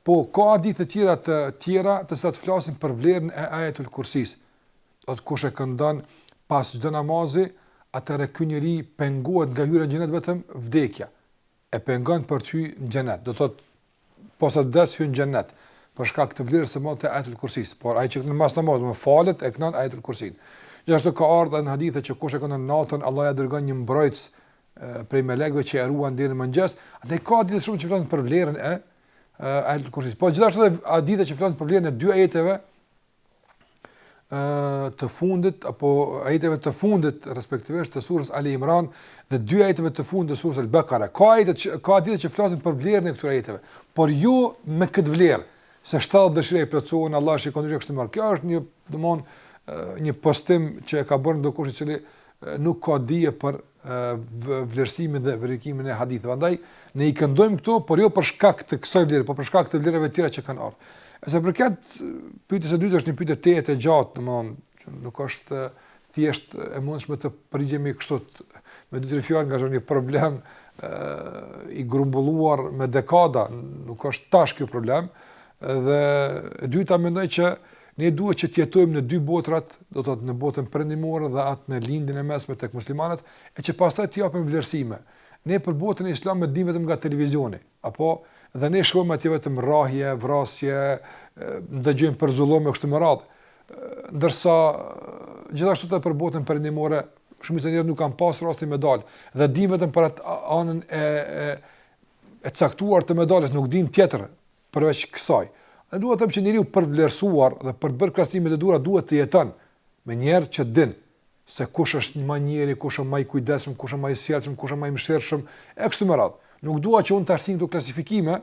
Po ka hadithe të tjera të cilat flasin për vlerën e ajetul Kursis. Do të kush e këndon pas çdo namazi, atëherë ky njeri pengohet nga hyra në xhenet vetëm vdekja. E pengon për ty në xhenet. Do thotë posa des hyn në xhenet për shkak të vlerës së madhe të ajetul Kursis. Por ai që në mas namaz më falet e kënon ajetul Kursin. Gjithashtu ka ardhur në hadithe që kush e këndon natën, Allah ja dërgon një mbrojtës prej melekëve që e ruan deri në mëngjes. Atë ka ditë shumë që flasin për vlerën e ajetul Kursis. Po gjithashtu edhe hadithe që flasin për vlerën e 2 ajeteve të fundit apo ajeteve të fundit respektivisht të surës Ali Imran dhe 2 ajeteve të fundit të surës Al-Baqara. Ka hadithe që flasin për vlerën e këtyre ajeteve, por jo me këtë vlerë se 70 dëshira i plotësohen, Allah shikon ndryshe kështu më. Kjo është një postim që e ka bërë ndokush i cili nuk ka dije për vlerësimin dhe verifikimin e haditheve. Andaj ne i këndojmë këtu, por jo për shkak të kësaj vlere, por për shkak të vlerave tjera që kanë ardhur. Sa përket pyetjes së dytë është një pyetje tejet e gjatë, domthonë që nuk është thjesht e mundshme të përgjigjemi kështu me 2-3 fjalë nga një problem i grumbulluar me dekada, nuk është tash ky problem. Dhe e dyta mendoj që ne duhet që të jetojmë në 2 botrat, do të thotë në botën perëndimore dhe atë në lindjen e mesme tek muslimanët, e që pastaj të japim vlerësime. Ne për botën e Islamit dim vetëm nga televizioni, apo dhe ne shohim atje vetëm rrahje, vrasje, ndëgjojmë për zullome kështu me radhë. Ndërsa gjithashtu edhe për botën perëndimore, shumë njerëz nuk kanë pas rastin me dal dhe dim vetëm për atë anën e caktuar të medalës, nuk dim tjetër përveç kësaj. Ne duhet të them që njeriu për vlerësuar dhe për bërë krahasimet e dhura duhet të jeton me njerëz që din se kush është më njeri, kush është më i kujdesshëm, kush është më i sjellshëm, kush është më i mëshirshëm, e kështu me radhë. Nuk dua që unë të arsim këto klasifikime,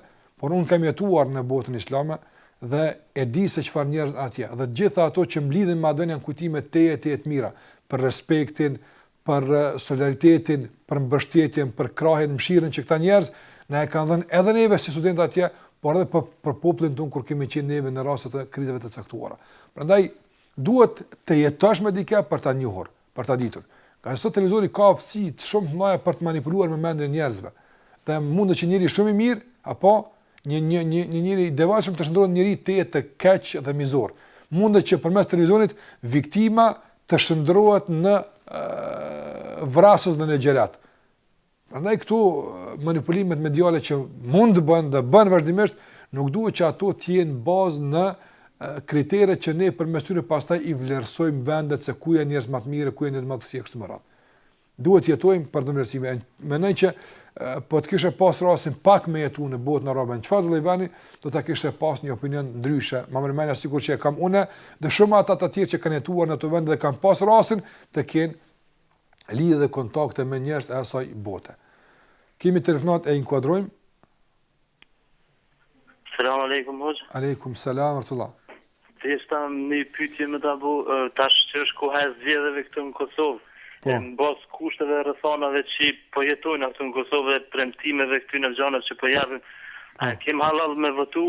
por unë kam jetuar në botën islame dhe e di se çfarë njerëz atje. Dhe gjitha ato që mblidhen me atë janë kujtime teje të mira për respektin, për solidaritetin, për mbështetjen, për krahjen, mëshirën që këta njerëz na e kanë dhënë edhe neve si studentë atje, por edhe për popullin tonë kur kemi qenë neve në raste të krizave të caktuara. Prandaj duhet të jetosh me dikë për ta njohur, për ta ditur. Ka sot televizori ka aftësi shumë të mëdha për të manipuluar me mendjen e njerëzve. Dhe mund të njëri shumë i mirë apo një njëri i devotshëm të shndrohet njëri të keq dhe mizor. Mund që përmes televizionit viktima të shndrohet në vrasës dhe në xhelat. Prandaj këtu manipulimet mediale që mund të bëhen dhe bën vazhdimisht, nuk duhet që ato të jenë bazë në kriteret që ne përmes tyre pastaj i vlerësojmë vendet se ku janë njerëz më të mirë, ku janë njerëz më të këqij kështu me radhë. Duhet jetojmë për dëmërësime. Mendoj që po të kishe pas rastin pak me jetu në botën arabe, në çfarë do vani, do ta kishe pas një opinion ndryshe. Ma mërmendja sikur që e kam unë, dhe shumë ata të tjerë që kanë jetuar në ato vende dhe kanë pas rastin të kenë lidhje dhe kontakte me njerëz të asaj bote. Kemi telefonat e inkuadrojmë. Selam aleikum hoxha. Aleikum selam ورحمة. Thjeshta një pyetje më ta bu, tash që është koha e zgjedhjeve këtu në Kosovë. Në bazë kushteve dhe rrethanave që po jetojnë këtu në Kosovë dhe premtimeve këtyre gjanave që po japin, a kem halal me votu,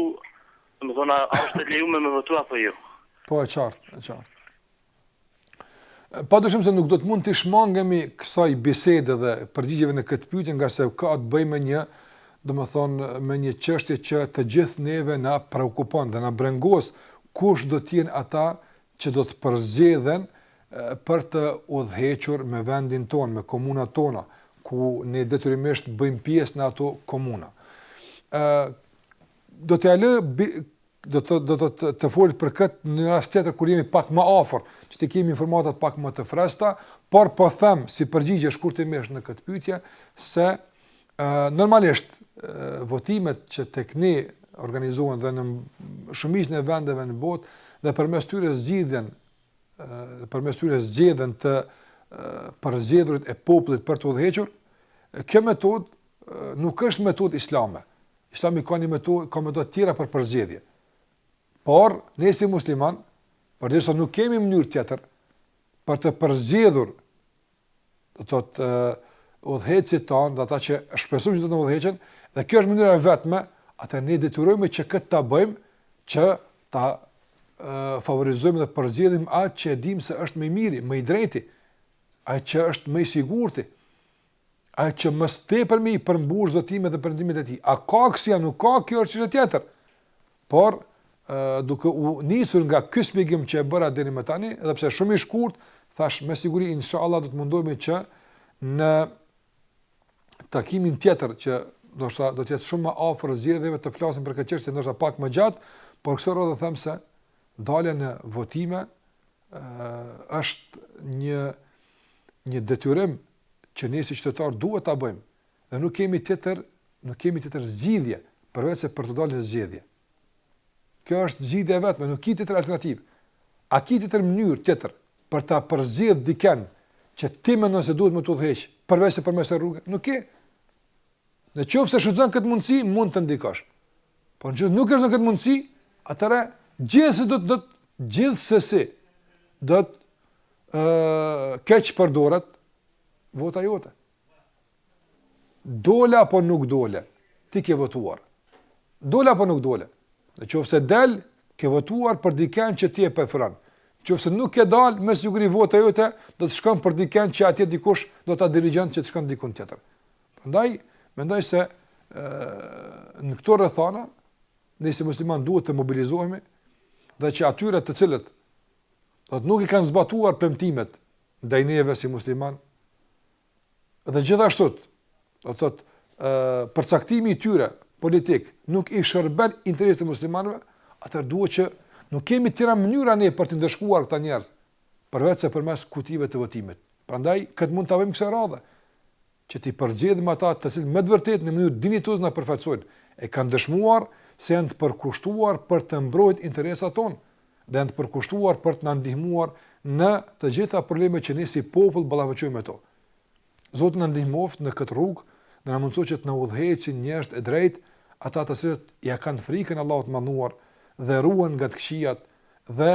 domethënë a është lejuar me votu apo jo? Po e qartë. Padyshim se nuk do të mund të shmangemi kësaj bisede dhe përgjigjeve në këtë pyetje nga se ka të bëjë me një, domethënë me një çështje që të gjithë neve na preokupon dhe na brengos kush do të jenë ata që do të përzgjedhen për të udhëhequr me vendin tonë, me komunat tona, ku ne detyrimisht bëjmë pjesë në ato komuna. Do të fol për këtë në rast tjetër kur jemi pak më afër, që të kemi informatat pak më të freskëta, por po them si përgjigje shkurtimisht në këtë pyetje se normalisht votimet që tek ne organizohen dhe në shumicën e vendeve në botë dhe përmes tyre zgjedhen të përzgjedhurit e popullit për të udhëhequr, kjo metodë nuk është metodë islame. Islami ka metodë tjera për përzgjedhje. Por ne si musliman Përderisa nuk kemi mënyrë tjetër për të përzgjedhur do të thotë udhëhecit tanë, dhe ata që shpresojmë që do të udhëheqen, dhe kjo është mënyra e vetme, atë ne detyrohemi që këtë ta bëjmë, që ta favorizojmë dhe përzgjedhim atë që e dimë se është më i miri, më i drejti, atë që është më i sigurti, atë që më tepër më i përmbush zotimet dhe perëndimet e tij. A ka kësia, nuk ka, kjo është çështje tjetër. Por duke u nisur nga ky shpjegim që e bëra deri më tani, edhe pse shumë i shkurt, thash me siguri inshallah do të mundohemi që në takimin tjetër që do të jetë shumë më afër zgjedhjeve të flasim për këtë çështje, ndoshta pak më gjatë, por kësaj rreth them se dalja në votime është një detyrim që ne si qytetar duhet ta bëjmë dhe nuk kemi tjetër zgjidhje përveç se për të dalë në zgjedhje. Kjo është zgjidhja vetme, nuk ka tjetër alternativë. A ka tjetër mënyrë tjetër për ta përzgjedh dikën që ti mendon se duhet më të udhëheq, përveç se përmes rrugës? Nuk ke. Në qoftë se shfrytëzon këtë mundësi, mund të ndikosh. Por nëse nuk është në këtë mundësi, atëra gjithsesi do të keq përdoret vota jote. Dole apo nuk dole, ti ke votuar. Dole apo nuk dole. Në qoftë se del, ke votuar për dikën që ti e preferon. Nëse nuk ke dal, me siguri vota jote do të shkon për dikën që atje dikush do ta dirigjon që të shkon diku tjetër. Prandaj mendoj se në këto rrethana ne si musliman duhet të mobilizohemi dhe që atyre të cilët do të nuk i kanë zbatuar premtimet ndaj neve si musliman dhe gjithashtu do të thotë përcaktimi i tyre politik nuk i shërben interesit të muslimanëve, atëherë duhet që nuk kemi tjera mënyra ne për të ndëshkuar këta njerëz, përveç se përmes kutive të votimit. Prandaj këtë mund ta bëjmë kësaj radhe, që ti përgjithësim ata të cilët me të vërtetë në mënyrë dinjitoze na përfaqësojnë, e kanë dëshmuar se janë të përkushtuar për të mbrojtur interesat tonë, dhe janë të përkushtuar për të na ndihmuar në të gjitha problemet që ne si popull ballafaqojmë me to. Zoti na ndihmoft në këtë rrugë, dhe na mundsoj që të na udhëheqin njerëz e drejtë, ata të cilët ja kanë frikën Allahut mënduar dhe ruan nga të këqijat dhe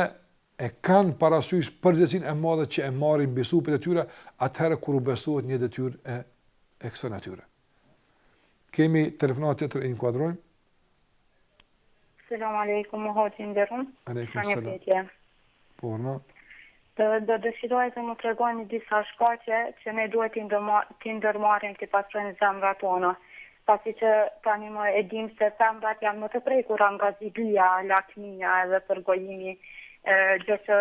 e kanë parasysh përgjegjësinë e madhe që e marrin mbi supet e tyre atëherë kur u besohet një detyrë e kësaj natyre. Kemi telefonat tjetër e inkuadrojmë. Selam aleikum, hoqë nderuar. Aleikum selam. Po, no. Do dëshiroj të më tregoni disa shkaqe që ne duhet t'i ndërmarrim të pastrojnë zemrat tona. Pasi që tani më e dim se femrat janë më të prekur nga zilia, lakmia edhe përgojimi, gjë që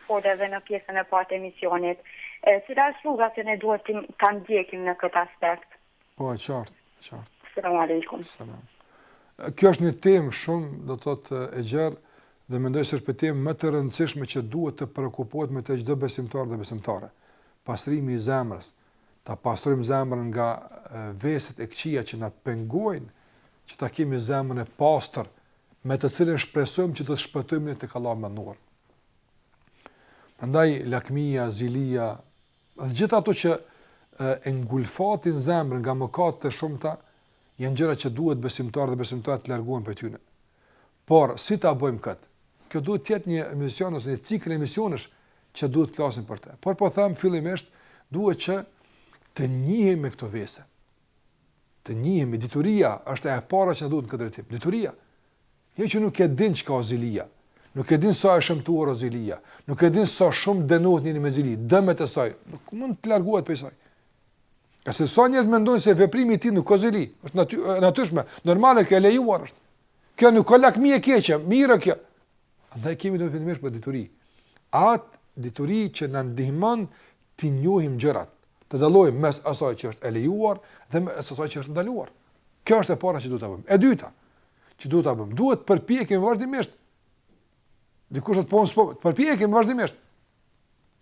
fol edhe në pjesën e parë të emisionit. Cila është rruga që ne duhet ta ndjekim në këtë aspekt? Po, e qartë. Selam aleikum. Selam. Kjo është një temë shumë, do të thotë, e gjerë, dhe mendoj se është temë më të rëndësishme që duhet të preokupohet me të çdo besimtar dhe besimtare. Pastrimi i zemrës, ta pastrojmë zemrën nga veset e këqija që na pengojnë, që ta kemi zemrën e pastër, me të cilën shpresojmë që të shpëtojmë tek Allahu mënduar. Prandaj lakmia, zilia, dhe gjithë ato që e ngulfatin zemrën nga mëkatet e shumta, janë gjëra që duhet besimtarët dhe besimtarët të largohen prej tyre. Por si ta bëjmë këtë? Kjo duhet të jetë një emision ose një cikël emisionesh që duhet të flasim për të. Por po them fillimisht duhet që të njihemi me këto vese. Të njihemi, dituria është e para që na duhet në këtë drejtim. Dituria. Jo që nuk e din çka është zilia, nuk e din sa është shëmtuar zilia, nuk e din sa shumë dënohet njëri me zili, dëmet e saj, nuk mund të largohet prej saj. Ka se sa njerëz mendojnë se veprimi i tij nuk ka zili, është natyrshme, normale, kjo e lejuar është. Kjo nuk ka lakmi e keqe, mirë kjo. Andaj kemi do të fillimisht për dituri. Atë dituri që na ndihmon të njohim gjërat, të dallojmë mes asaj që është e lejuar dhe mes asaj që është ndaluar. Kjo është e para që duhet ta bëjmë. E dyta, që duhet ta bëjmë, duhet përpiqemi vazhdimisht. Dikush të punon, përpiqemi vazhdimisht.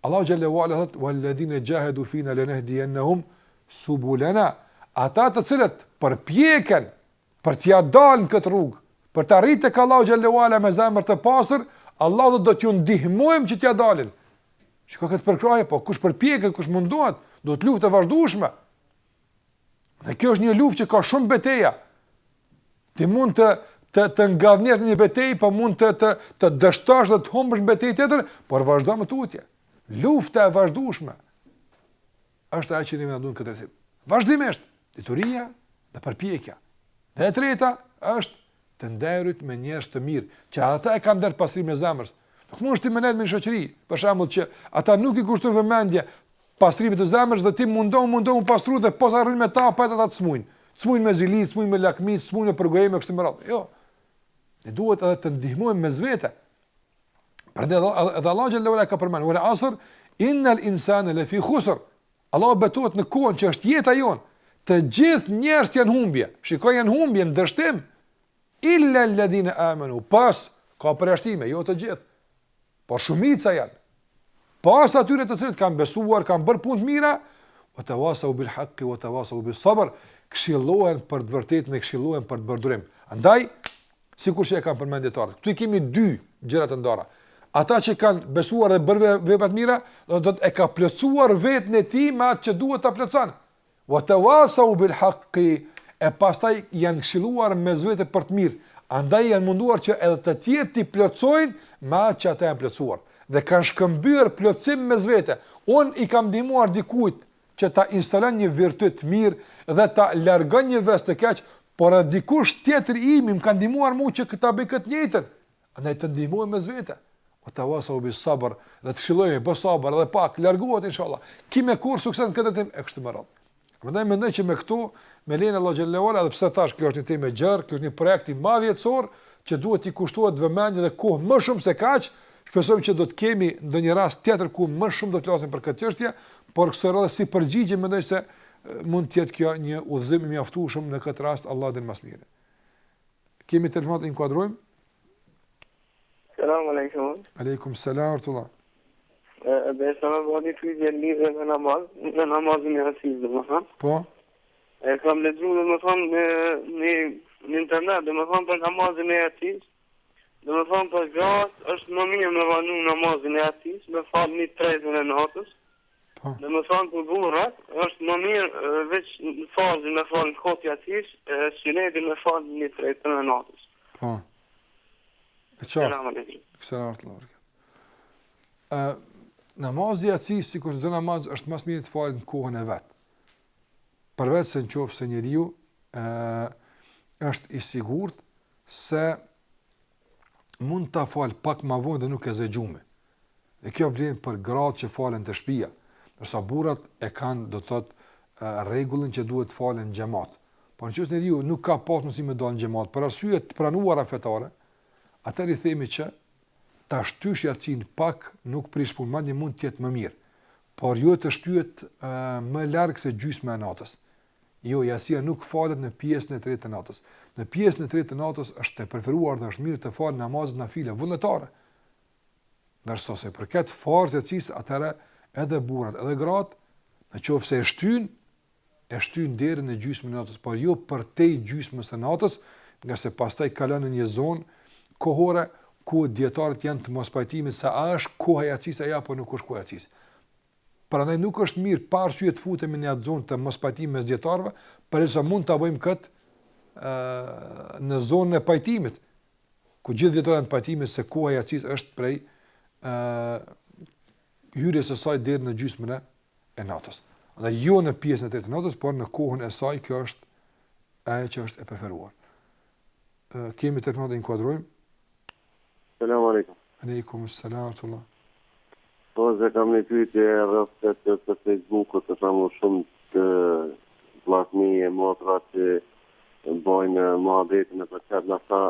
Allahu xhallahu ala thot: "Walladhina jahadu fina lanahdiyannahum subulana." Ata të cilët përpiqen për t'ia dalë në këtë rrugë, për të arritur tek Allahu xhallahu ala me zemër të pastër, Allahu do t'ju ndihmojmë që t'ia dalin. Shikoj këtë përkrahje, po kush përpiqet, kush mundohet, do të luftë vazhdueshme. Dhe kjo është një luftë që ka shumë betejë. Ti mund të të ngadhnesh në një betejë, po mund të dështosh dhe të humbësh në betejë tjetër, por vazhdo me tutje. Lufta e vazhdueshme është ajo që ne duhet këtë rresim. Vazhdimisht, dituria dhe përpjekja. Dhe e treta është të nderit me njerëz të mirë, që ata e kanë ndër pastrimin e zemrës. Nuk mund të menet me një shoqëri, për shembull që ata nuk i kushtojnë vëmendje pastrimit të zemrës dhe ti mundon pastru dhe posa arrin me ta, pa ata të smujnë. Smujnë me zilit, smujnë me lakmit, smujnë me përgojime kështu me radhë. Jo. Ne duhet edhe të ndihmojmë mes vete. Prandaj edhe Allah xhallahu ala ka përmendur, "Wal asr innal insana lafi khusr." Allah betohet në kohën që është jeta jon. Të gjithë njerëzit janë humbje. Shikoj janë humbje në dështim. Illa alladhina amanu. Pas ka përjashtime, jo të gjithë. Por shumica janë. Pas atyre të cilët kanë besuar, kanë bërë punë të mira, wa tawasau bil haqqi wa tawasau bis sabr, këshillohen për të vërtetën dhe këshillohen për të bërë durim. Andaj, sikur që e kanë përmendë dietarët, këtu i kemi dy gjëra të ndara. Ata që kanë besuar dhe bërë vepra të mira, do të e ka plotësuar vetën e tij me atë që duhet ta plotëson. Wa tawasau bil haqqi, e pastaj janë këshilluar mes vetë për të mirë. Andaj janë munduar që edhe të tjerë të plotësojnë me atë që ata janë plotësuar. Dhe kanë shkëmbyer plotësim mes vete. Unë i kam ndihmuar dikujt që ta instalon një virtyt mirë dhe ta largon një vesh të keq, por edhe dikush tjetër i imi më ka ndihmuar mua që ta bëj këtë njëjtën. Andaj të ndihmojmë mes vete. O tawasau bis sabr, dhe të shillojmë bë sabër dhe pak largohet inshallah. Kimë kur sukses në këtë tim e kështu me radhë. Prandaj mendoj që me këtu, me lenin Allah xhallahu ala, edhe pse thash kjo është një temë e gjerë, kjo është një projekt i madhjetësor që duhet i kushtohet vëmendje dhe kohë më shumë se kaq. Shpresojmë që do të kemi ndonjë rast tjetër ku më shumë do të flasim për këtë çështje, por kësaj radhe si përgjigje mendoj se mund të jetë kjo një udhëzim i mjaftueshëm në këtë rast. Allah dhe më së miri. Kemi telefonat të inkuadrojmë? Selam aleikum. Aleikum selam wa rahmatullah. Dhe sa më bëni pyetje lidhur me në namazin e Asis, domethënë. Po. E kam lexuar domethënë në internet, domethënë për namazin e Asis. Domethënë për gratë është më mirë me vanu namazin e Asis, me fal një tretën e natës. Po. Domethënë për burrat është më mirë veç në fazën me fal në kohë Asis, sunetin me fal një tretën e natës. Po. E qartë. Selam aleikum. Selam aleikum. Namazi Asis, sikur çdo namaz, është më mirë të falet në kohën e vet. Përveç se nëse njeriu është i sigurt se mund ta fal pak më vonë dhe nuk e zgjumë. Dhe kjo vlen për gratë që falen të shtëpia, ndërsa burrat e kanë do të thotë rregullin që duhet të falen në xhamat. Por nëse njeriu nuk ka pas mundësi me dalë në xhamat për arsye të pranuara fetare, atëherë i themi që ta shtysh Yatsin pak nuk prish punë, madje mund të jetë më mirë. Por jo të shtyhet më larg se gjysma e natës. Jo, Yatsia nuk falet në pjesën e tretë të natës. Në pjesën e tretë të natës është e preferuar dhe është mirë të falë namazet nafile vullnetare. Ndërsa se përket farz Yatsis, atëherë edhe burrat, edhe gratë, nëse e shtyn deri në gjysmën e natës, por jo përtej gjysmës së natës, nga se pastaj kalon në një zonë kohore ku dietarët janë të mospajtimit se a është koha e Yatsis apo po nuk është koha e Yatsis. Prandaj nuk është mirë pa arsye të futemi në atë zonë të mospajtimit mes dietarëve, përse mund ta bëjmë këtë në zonën e pajtimit, ku gjithë dietarët janë të pajtimit se koha e Yatsis është prej hyrjes së saj deri në gjysmën e natës. Andaj jo në pjesën e tretë të natës, por në kohën e saj, kjo është ajo që është e preferuar. Kemi telefonat e inkuadrojmë. Selam aleikum. Aleikum selam tullah. Po, ze kam një pyetje rreth të Facebookut, të thamë shumë të vllazmi e motra që bojnë muhabetin e përqat në ta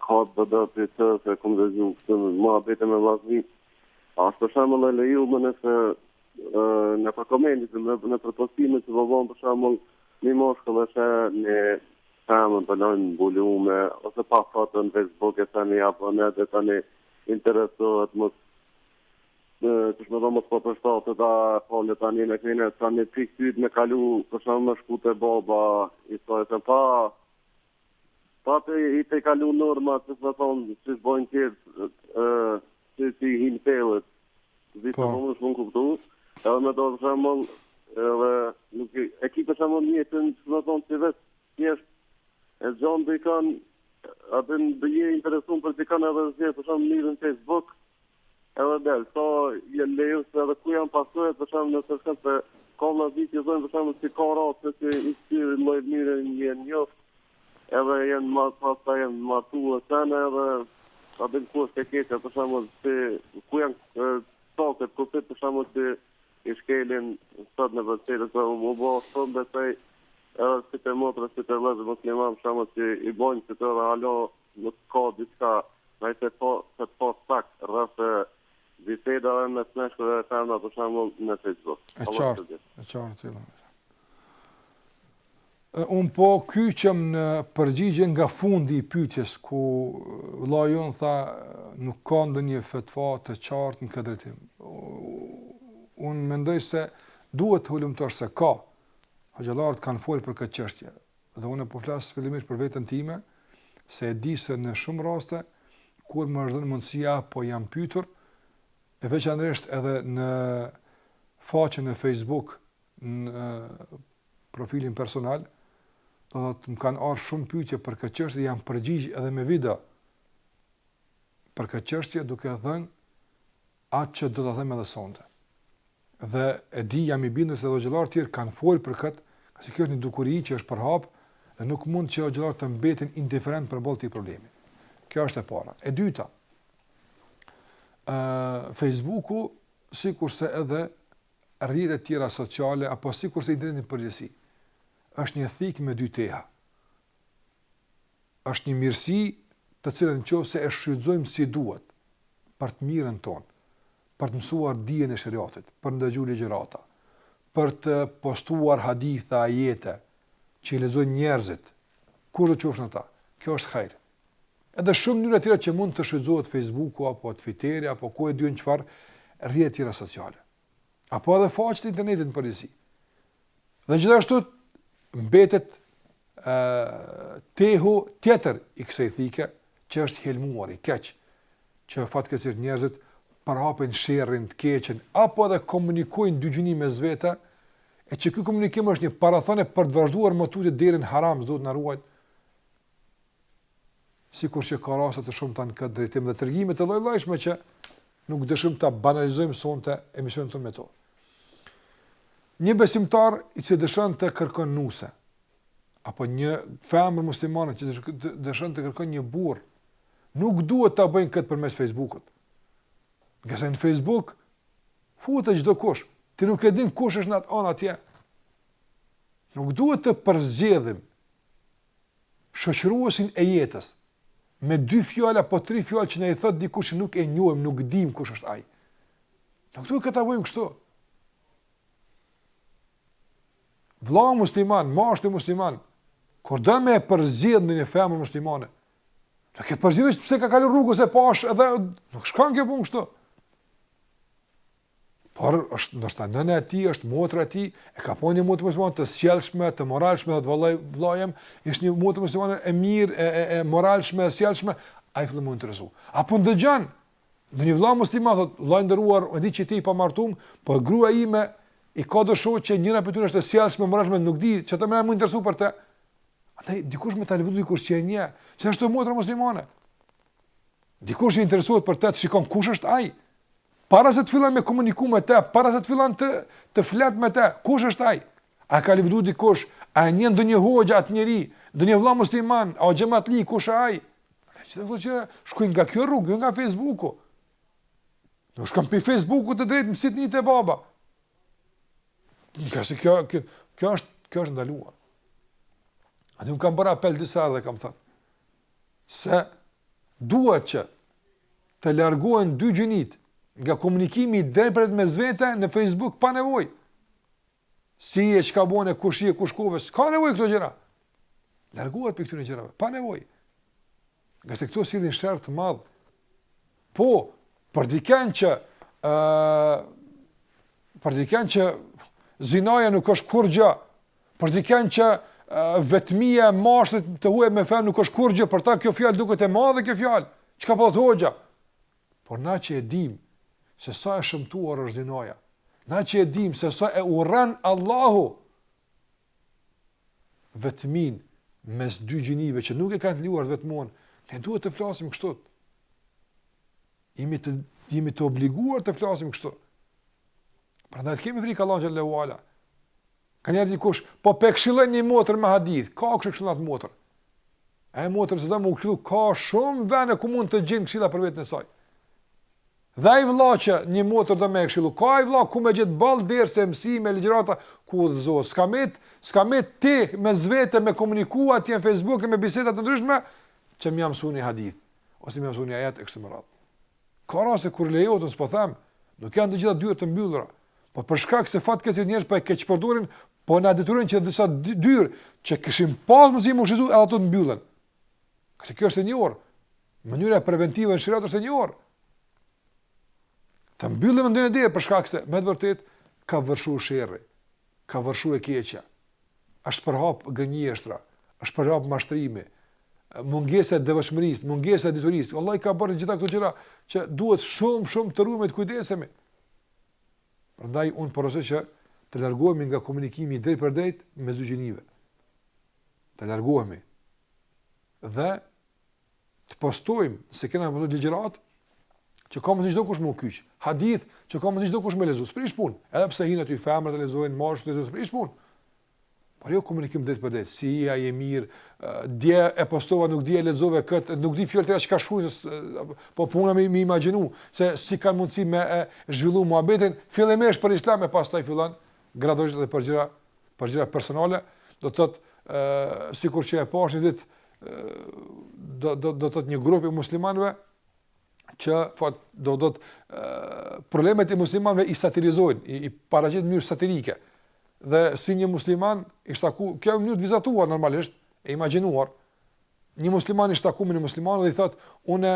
ka të të se kom dhe gjumë këtë muhabetin me vllazmi. A është për shembull e lejuar nëse në komentit në propostimet që vëvon për shembull një moshkull është në famën të lojnë volume ose pa foto në Facebook e tani apo në dhe tani interesohet më të shme mos po përshtatë ta fole tani në kene tani piktyt me kalu për shembull me shku të baba i thojë pa të i të kalu norma që të thonë që të bojnë tjerë që të i hinë pellet vitë më më shumë kuptu edhe me do të shembull edhe nuk e ki për shembull njëtën që të thonë që vetë tjesht e gjonë dhe i kanë atë në je interesuar për të kanë edhe zgjedhë për shembull mirë në Facebook, edhe del, so je leju se edhe ku janë pasojat për shembull nëse kanë të kolla viti zonë për shembull si ka rrate që i styr lloj mirë një njoft, edhe janë pastaj janë martuar sana edhe atë kurs të keqë për shembull se ku janë tokët ku për shembull se i shkelin sot në vërtetë se u bë shumë besoj edhe si të motra si të vëllezër musliman për shembull që i bojnë që të alo nuk ka diçka nëse po të po sakt rreth biseda me smeshkëve e femra për shembull në Facebook. E qartë. Unë po kyqem në përgjigje nga fundi i pyetjes ku vllai jon tha nuk ka ndonjë fetva të qartë në këtë drejtim. Unë mendoj se duhet të hulumtosh se ka. Hoxhallarët kanë folur për këtë çështje. Dhe unë po flas fillimisht për veten time, se e di se në shumë raste kur më është dhënë mundësia apo jam pyetur, e veçanërisht edhe në faqen e Facebook, në profilin personal, do të më kanë ardhur shumë pyetje për këtë çështje, jam përgjigj edhe me video për këtë çështje duke thënë atë që do ta them edhe sonte. Dhe e di jam i bindur se edhe xhallarë tjerë kanë folur për këtë, kasi kjo është një dukuri që është përhap dhe nuk mund që xhallarë të mbeten indiferent përballë këtij problemi. Kjo është e para. E dyta, Facebooku, sikurse edhe rrjetet tjera sociale apo sikurse interneti në përgjithësi, është një thikë me dy teha. Është një mirësi të cilën nëse e shfrytëzojmë si duhet për të mirën tonë, për të mësuar dijen e shariatit, për të ndëgjuar ligjërata, për të postuar haditha, ajete që i lexojnë njerëzit, kur do qofshin ata. Kjo është hajër. Edhe shumë mënyra tjera që mund të shfrytëzohet Facebooku apo Twitteri apo ku e diun çfarë rrjete tjera sociale. Apo edhe faqet e internetit në përgjithësi. Dhe gjithashtu mbetet tehu tjetër i kësaj thike që është helmuar i keq, që fatkeqësisht njerëzit përhapin sherrin të keqen apo edhe komunikojnë dy gjëni mes vete, e që ky komunikim është një parathone për të vazhduar më tutje deri në haram, Zoti na ruaj. Sikur që ka raste të shumta në këtë drejtim dhe tregime të lloj-llojshme që nuk dëshim ta banalizojmë sonte emisionin tonë me to. Një besimtar i cili dëshon të kërkon nuse, apo një femër muslimane që dëshon të kërkon një burr, nuk duhet ta bëjnë këtë përmes Facebookut. Gjasë në Facebook futet çdo kush. Ti nuk e din kush është në atë anë atje. Nuk duhet të përzgjedhim shoqëruesin e jetës me dy fjalë apo tri fjalë që na i thot dikush që nuk e njohim, nuk dim kush është ai. Nuk duhet këta bëjmë kështu. Vëlla musliman, mashti musliman, kur do me përzgjedh në një femër muslimane, nuk e përzgjedh pse ka kaluar rrugën se pash edhe nuk shkon kjo punë kështu. Por është ndoshta nëna e tij, është motra e tij, e ka punë një motrë muslimane të sjellshme, të moralshme, të vëllajem, është një motrë muslimane e mirë, e moralshme, e sjellshme, ai fillon të interesu. Apo ndëgjon në një vëlla musliman thotë, vëllai nderuar, e di që ti i pamartum, po gruaja ime i ka dëshuar që njëra prej tyre është e sjellshme, moralshme, nuk di çfarë më interesu për të. Atë dikush më tani vetë dikush që e njeh, që është motra muslimane. Dikush i interesuar për të, shikon kush është ai. Para se të fillon me komuniku me te, para se të fillon të flet me te, kush është ai? A ka lëvdu dikush, a e njeh ndonjë hoxha atë njeri, ndonjë vëlla musliman, a o xhamatli, kush është ai? Që thotë që shkojnë nga kjo rrugë, nga Facebooku. Nuk shkon pe Facebooku të drejtë mësit një te baba. Nga se kjo është ndaluar. Atë unë kam bërë apel disa dhe kam thënë, se duhet që të largohen dy gjunit nga komunikimi i drejtpërdrejt mes vete në Facebook pa nevojë. Si e çka bune, kush je, kush kove, s'ka nevojë këto gjëra. Largohet për këtyre gjërave, pa nevojë. Nga se këto sillin sherr të madh. Po, për dikën që zinaja nuk është kur gjë, për dikën që vetmia e mashkullit të huaj me femër nuk është kur gjë, për ta kjo fjalë duket e madhe kjo fjalë. Çka po thotë hoxha? Por na që e dim se sa e shëmtuar është zinaja, na që e dim se sa e urren Allahu vetmin mes dy gjinive që nuk e kanë të lejuar vetmonë, ne duhet të flasim kështu. Jemi të obliguar të flasim kështu. Prandaj kemi frikë Allahu xhallahu ala. Ka njerëz dikush, po pe këshillon një motër me hadith, ka kush këshillon atë motër. Ai motër s'do më këshillu, ka shumë vende ku mund të gjejmë këshilla për vetën e saj. Dhe ai vëlla që një motër do më këshillu, ka ai vëlla ku më gjet ball derse mësime ligjërata ku udhëzohet. S'ka me ti me zvete me komunikua atje në Facebook e me biseda të ndryshme që më mësoni hadith ose më mësoni ayat e kështu me radhë. Ka raste kur lejohet të s'po them, nuk janë të gjitha dyert të mbyllura. Po për shkak se fatkeqësisht njerëz po e keq përdorin, po na detyrojnë që disa dyrë që kishim pas mundësi më shizu edhe ato të mbyllen. Kjo është e një orë. Mënyra preventive në shariat është e një orë. Të mbyllim ndonjë ide për shkak se me të vërtet ka vërshuar sherrri, ka vërshuar e keqja. Është përhap gënjeshtra, është përhap mashtrimi, mungesa e devotshmërisë, mungesa e diturisë. Wallahi ka bërë gjitha këto gjëra që duhet shumë të ruhemi të kujdesemi. Prandaj unë porosoj që të largohemi nga komunikimi drejt për drejt me zgjinive. Të largohemi dhe të postojmë se kena pasur ligjërat që ka mundësi çdo kush më u kyç. Hadith që ka mundësi çdo kush më lexues, prish punë. Edhe pse hin aty femrat të lexojnë, mashkullt të lexojnë, prish punë. Por jo komunikim drejt për drejt. Si ai e mirë, dje e postova, nuk di e lexove kët, nuk di fjalë tëra çka shkruajnë, po puna më imagjinu se si kanë mundësi me zhvillu muhabetin, fillimisht për islam e pastaj fillon gradualisht edhe për gjëra personale, do të thotë sikur që e pash një ditë do të thotë një grup i muslimanëve që problemet e muslimanëve i satirizojnë, i paraqiten në mënyrë satirike. Dhe si një musliman i shtaku, kjo është mënyrë të vizatuar normalisht, e imagjinuar. Një musliman i shtaku me një musliman dhe i thotë, unë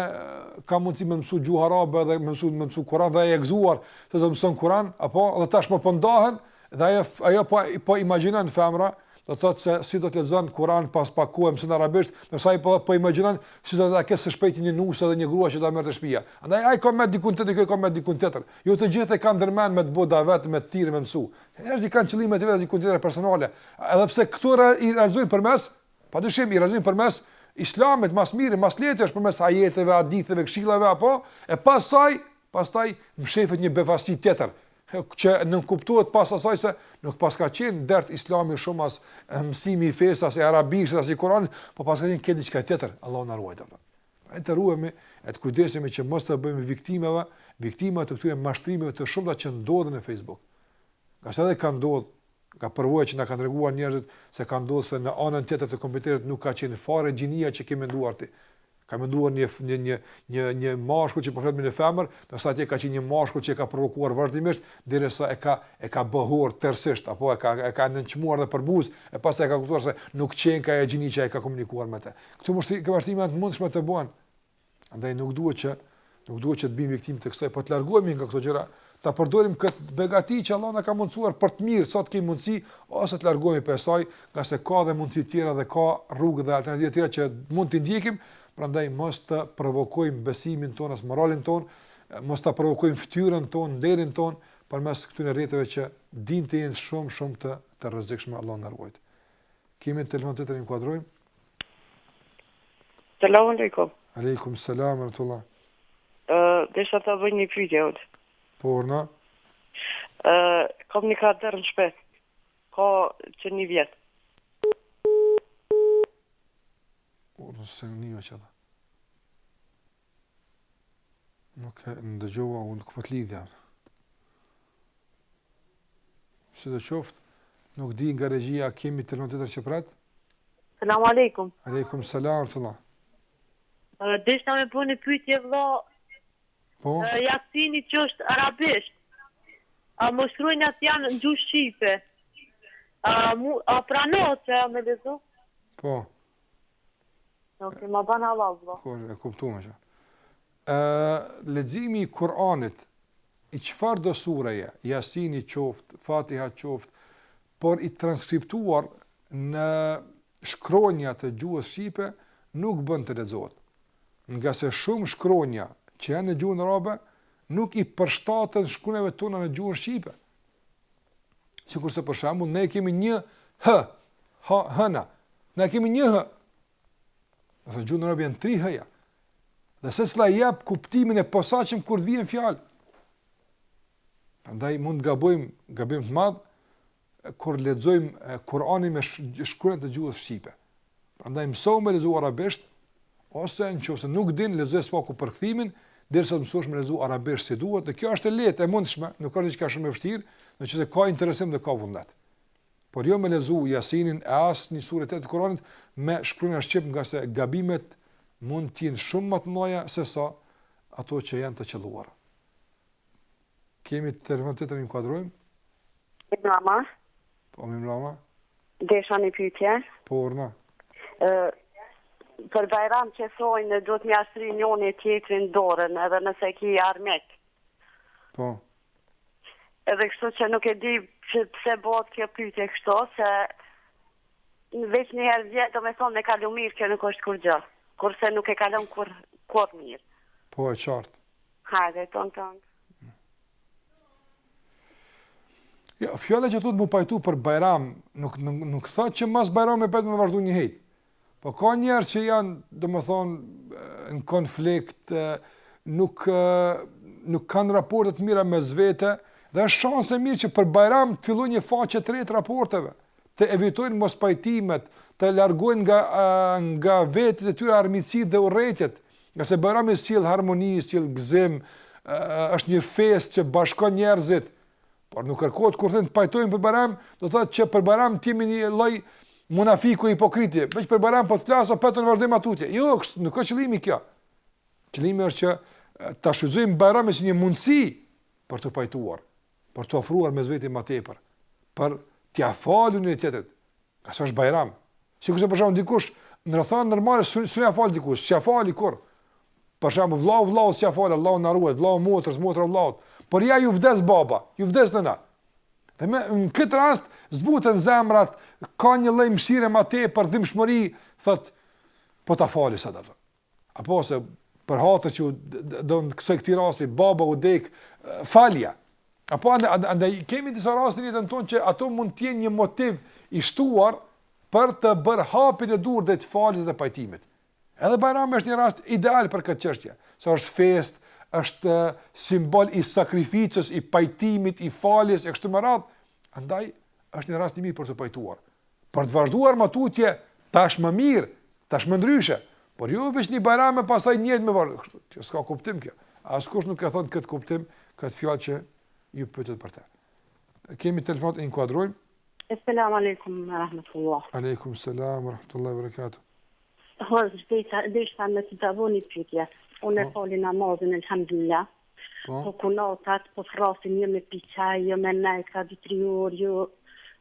kam mundësi me mësu gjuhë arabe dhe me mësu Kur'an dhe e gëzuar se do mëson Kur'an, apo dhe tashmë po ndahen dhe ajo po imagjinon femra, do thotë se si do të lexon Kur'an pas pak kohë mëson arabisht, ndërsa ai po imagjinon si do ta kesh së shpejti një nusë dhe një grua që ta merr të shtëpia. Andaj ai ka me dikun tjetër, kjo ka me dikun tjetër. Jo të gjithë kanë ndërmend me të bëu davet, me të thirrë me mësu. Njerëzit kanë qëllime të vetë dikun tjetër personale. Edhe pse këto i realizojnë përmes, padyshim i realizojnë përmes islamit, mas mirë, mas lehtë është përmes ajeteve, haditheve, këshillave apo e pastaj mshefet një befasti tjetër që nuk kuptohet pas asaj se nuk pas ka qenë dert islami shumë as mësimi i fesë, as e arabisht, as i Kur'anit, po pas ka qenë këtë diçka tjetër. Allahu na ruaj atë. Ai të ruhemi, e të kujdesemi që mos të bëjmë viktima të këtyre mashtrimeve të shumta që ndodhen në Facebook. Ka sa edhe ka ndodhur, ka përvojë që na kanë treguar njerëzit se ka ndodhur se në anën tjetër të kompjuterit nuk ka qenë fare gjinia që ke menduar ti. Ka menduar një mashkull që po flet me një femër, ndërsa atje ka qenë një mashkull që ka provokuar vazhdimisht derisa e ka bëhur tërësisht apo e ka nënçmuar dhe për buzë e pastaj ka kuptuar se nuk qen ka e gjini që ai ka komunikuar me të. Këto vështrime të mundshme të bëhen. Andaj nuk duhet që të bëjmë viktimë të kësaj, po të largohemi nga këto gjëra, ta përdorim këtë begati që Allah na ka mundsuar për të mirë, sa të kemi mundësi, ose të largohemi prej saj, nga se ka dhe mundësi tjera dhe ka rrugë dhe alternativa tjera që mund të ndjekim. Prandaj mos të provokojmë besimin ton, as moralin ton, mos të provokojmë fytyrën ton, nderin ton, përmes këtyre rrjeteve që dinë të jenë shumë të rrezikshme. Allah na ruaj. Kemi telefon të inkuadrojmë. Selam aleikum. Aleikum selam wa rahmatullah. Desha të bëj një pyetje. Por na? Kam një kadër në shtëpi. Ka që një vjet. Nëse një që da. Nuk e ndëgjova, unë këpët lidhja. Si dhe qoftë, nuk di nga regjia, kemi telefon të tërë që pratë? Selam aleikum. Aleikum, salam, rëtullah. Deshta me po një pyetje vëlla, Po? Jasini që është arabisht. Më shkruajnë atë janë në gjuhë shqipe. A pranohet se me lezu? Po. Ok, ma banë Allah, vëlla. E kuptume që. Leximi i Kur'anit, i çfarë do sureje, Jasini qoftë, Fatiha qoftë, por i transkriptuar në shkronja të gjuhës shqipe, nuk bën të lexohet. Nga se shumë shkronja që janë në gjuhën arabe, nuk i përshtaten shkronjave tona në gjuhën shqipe. Sikurse për shembull, ne kemi një h, hëna, Ne kemi një hë. Nëse gjuhën arabe janë 3 hëja. Dhe secila jep kuptimin e posaçëm kur të vjen fjalë. Prandaj mund të gabojmë gabim të madh kur lexojmë Kur'anin me shkruajtje të gjuhës shqipe. Prandaj mësojmë me lexuar arabisht ose nëse nuk din lexoj spaku përkthimin derisa të mësosh me lexuar arabisht si duhet. Dhe kjo është e lehtë, e mundshme, nuk ka diçka shumë e vështirë, nëse ka interesim dhe ka vullnet. Por jo me lezu Jasinin e asnjë sure të Kuranit me shkruajtje shqip, nga se gabimet mund të jenë shumë më të mëdha se sa ato që janë të qelluara. Kemi telefon të tërë inkuadrojmë? Mama. Po, mi mlama? Desha një pyetje. Po, urna. Për Bajram që thojnë do të mjastri njoni tjetrin dorën edhe nëse ki armik. Po. Edhe kështu që nuk e di që pse bëhet kjo pyetje kështu, se veç një herë vjet do me thonë me kalu mirë, kjo nuk është kur gjë. Kurse nuk e kalon kur mirë. Po, e qartë. Hajde, ton. Ja, fjala që thotë mu pajtu për Bajram, nuk thotë që mas Bajram e petë me vazhdu një hejt. Po ka njerë që janë, do më thonë, në konflikt, nuk kanë raportet mira me zvete, dhe është shansë e mirë që për Bajram të filloj një faqe të re të raporteve, të evitojnë mos pajtimet, të largojnë nga vetit e tyre armiqësitë dhe urrëtiet, nga se Bajrami sjell harmoni, sjell gëzim, është një festë që bashkon njerëzit. Por nuk kërkohet kur të pajtojnë për Bajram, do të thotë që për Bajram të jemi një lloj munafiku hipokritie, veç për Bajram po të flas o petën vazhdojmë atutje. Jo, nuk ka qëllimi kjo. Qëllimi është që ta shfrytëzojmë Bajramin si një mundësi për të pajtuar, për të ofruar mes vetë më tepër, për t'ia falur një tjetrit. Ka është Bajram. Sikur për shembull dikush në rrethana normale s'ia fal dikush, s'ia fali kur. Për shembull vllau s'ia fal, Allahu na ruaj, vllau motrës, motra vllaut. Por ja ju vdes baba, ju vdes nëna. Dhe në këtë rast zbuten zemrat, ka një lloj mëshire më tepër, dhimbshmëri, thot po ta fali sa do. Apo se për hatër që do në kësaj rasti baba u dek, falja. Apo andaj kemi disa raste në jetën tonë që ato mund të jenë një motiv i shtuar për të bërë hapin e dur dhe të faljes dhe pajtimit. Edhe Bajrami është një rast ideal për këtë çështje. Sa është festë, është simbol i sakrificës, i pajtimit, i faljes, e kështu me radhë. Andaj është një rast i mirë për të pajtuar. Për të vazhduar matutje, tash më mirë, tash më ndryshe. Por jo veç një Bajram e pastaj njëjtë me varë. Kjo s'ka kuptim kjo. Askush nuk e thon këtë kuptim, këtë fjalë që ju pyetet për të. Kemi telefon të inkuadrojmë. Assalamu alaikum wa rahmatullah. Aleikum salam wa rahmatullahi wa barakatuh. Desha me të davoni pyetje. Unë e fali namazin, elhamdulillah. Po kunotat, po thrasin jo me piqaj, jo me nejt, ka 2-3 orë, jo...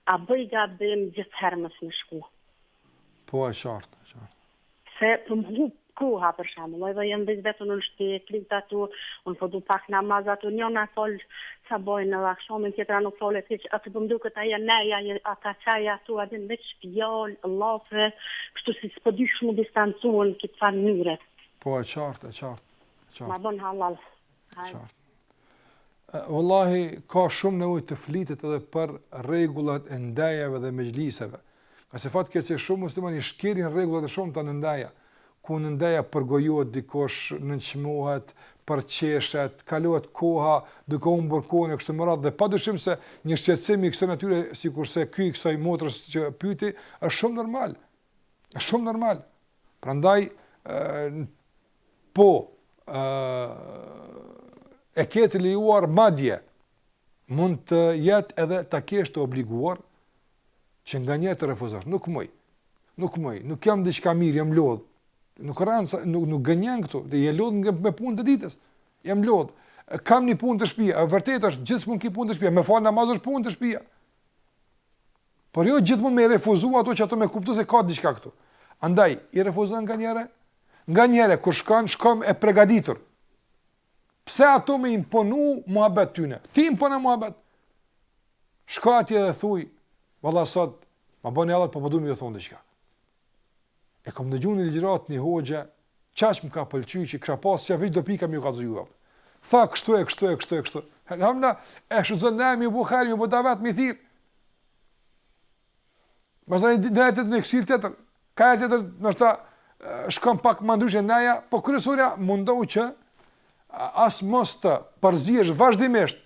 A bëj gabim gjithë hermës në shku. Po, e qartë. Se të më hu koha për shamull, edhe jem vetë në shtetë, plikt atu, unë po du pak namaz atu, njona folë sa bojnë në akshomin, tjetra nuk folë e atë po mdu këtë aja neja, ata qaja atu, adin veç shpjallë, Allafe, kështu si s'po dy shumë distancuën këtë farë njëre. Po, e qartë. Ma bon halal. Qartë. Wallahi, ka shumë nevojë të flitet edhe për rregullat e ndajave dhe mejliseve. Ka se fatë keq se shumë muslimani shkelin rregullat e shumta në ndaja, ku në ndaja përgojohet dikush, nënçmohet, përqeshet, kalohet koha duke humbur kohën e kështu me radhë, dhe padyshim se një shqetësim i kësaj natyre, sikurse ky i kësaj motrës që pyeti, është shumë normal. Është shumë normal. Prandaj e ketë lejuar madje, mund të jetë edhe ta kesh të obliguar që nga një të refuzosh. Nuk muj, nuk jam diçka mirë, jam lodh. Nuk gënjen këtu, dhe je lodh me punë të ditës. Jam lodh. Kam një punë të shtëpia, vërtet është gjithmonë ki punë të shtëpia, me fal namaz është punë të shtëpia. Por jo gjithmonë me refuzu ato që ato me kuptu se ka diçka këtu. Andaj, i refuzon nga njëre, kur shkon e pregaditur. Pse ato me imponu muhabet tyne? Ti impona muhabet. Shka atje dhe thuj, valla sot, ma bëni allat, po du mi dhe thonë diqka. E kom në gjunë një ligjërat një hoxhe, qash më ka pëlqy që kësha pas që veç do pika mi u ka zujuat. Tha kështu. Hamna, e shuzën ne, mi u bukhari, mi u davet, mi thirë. Masaj në jetet në kësil të tërë. Ka e tjetër, nështë shkon pak më ndryshe neja, po kryesorja mundohu që as mos të përzihesh vazhdimisht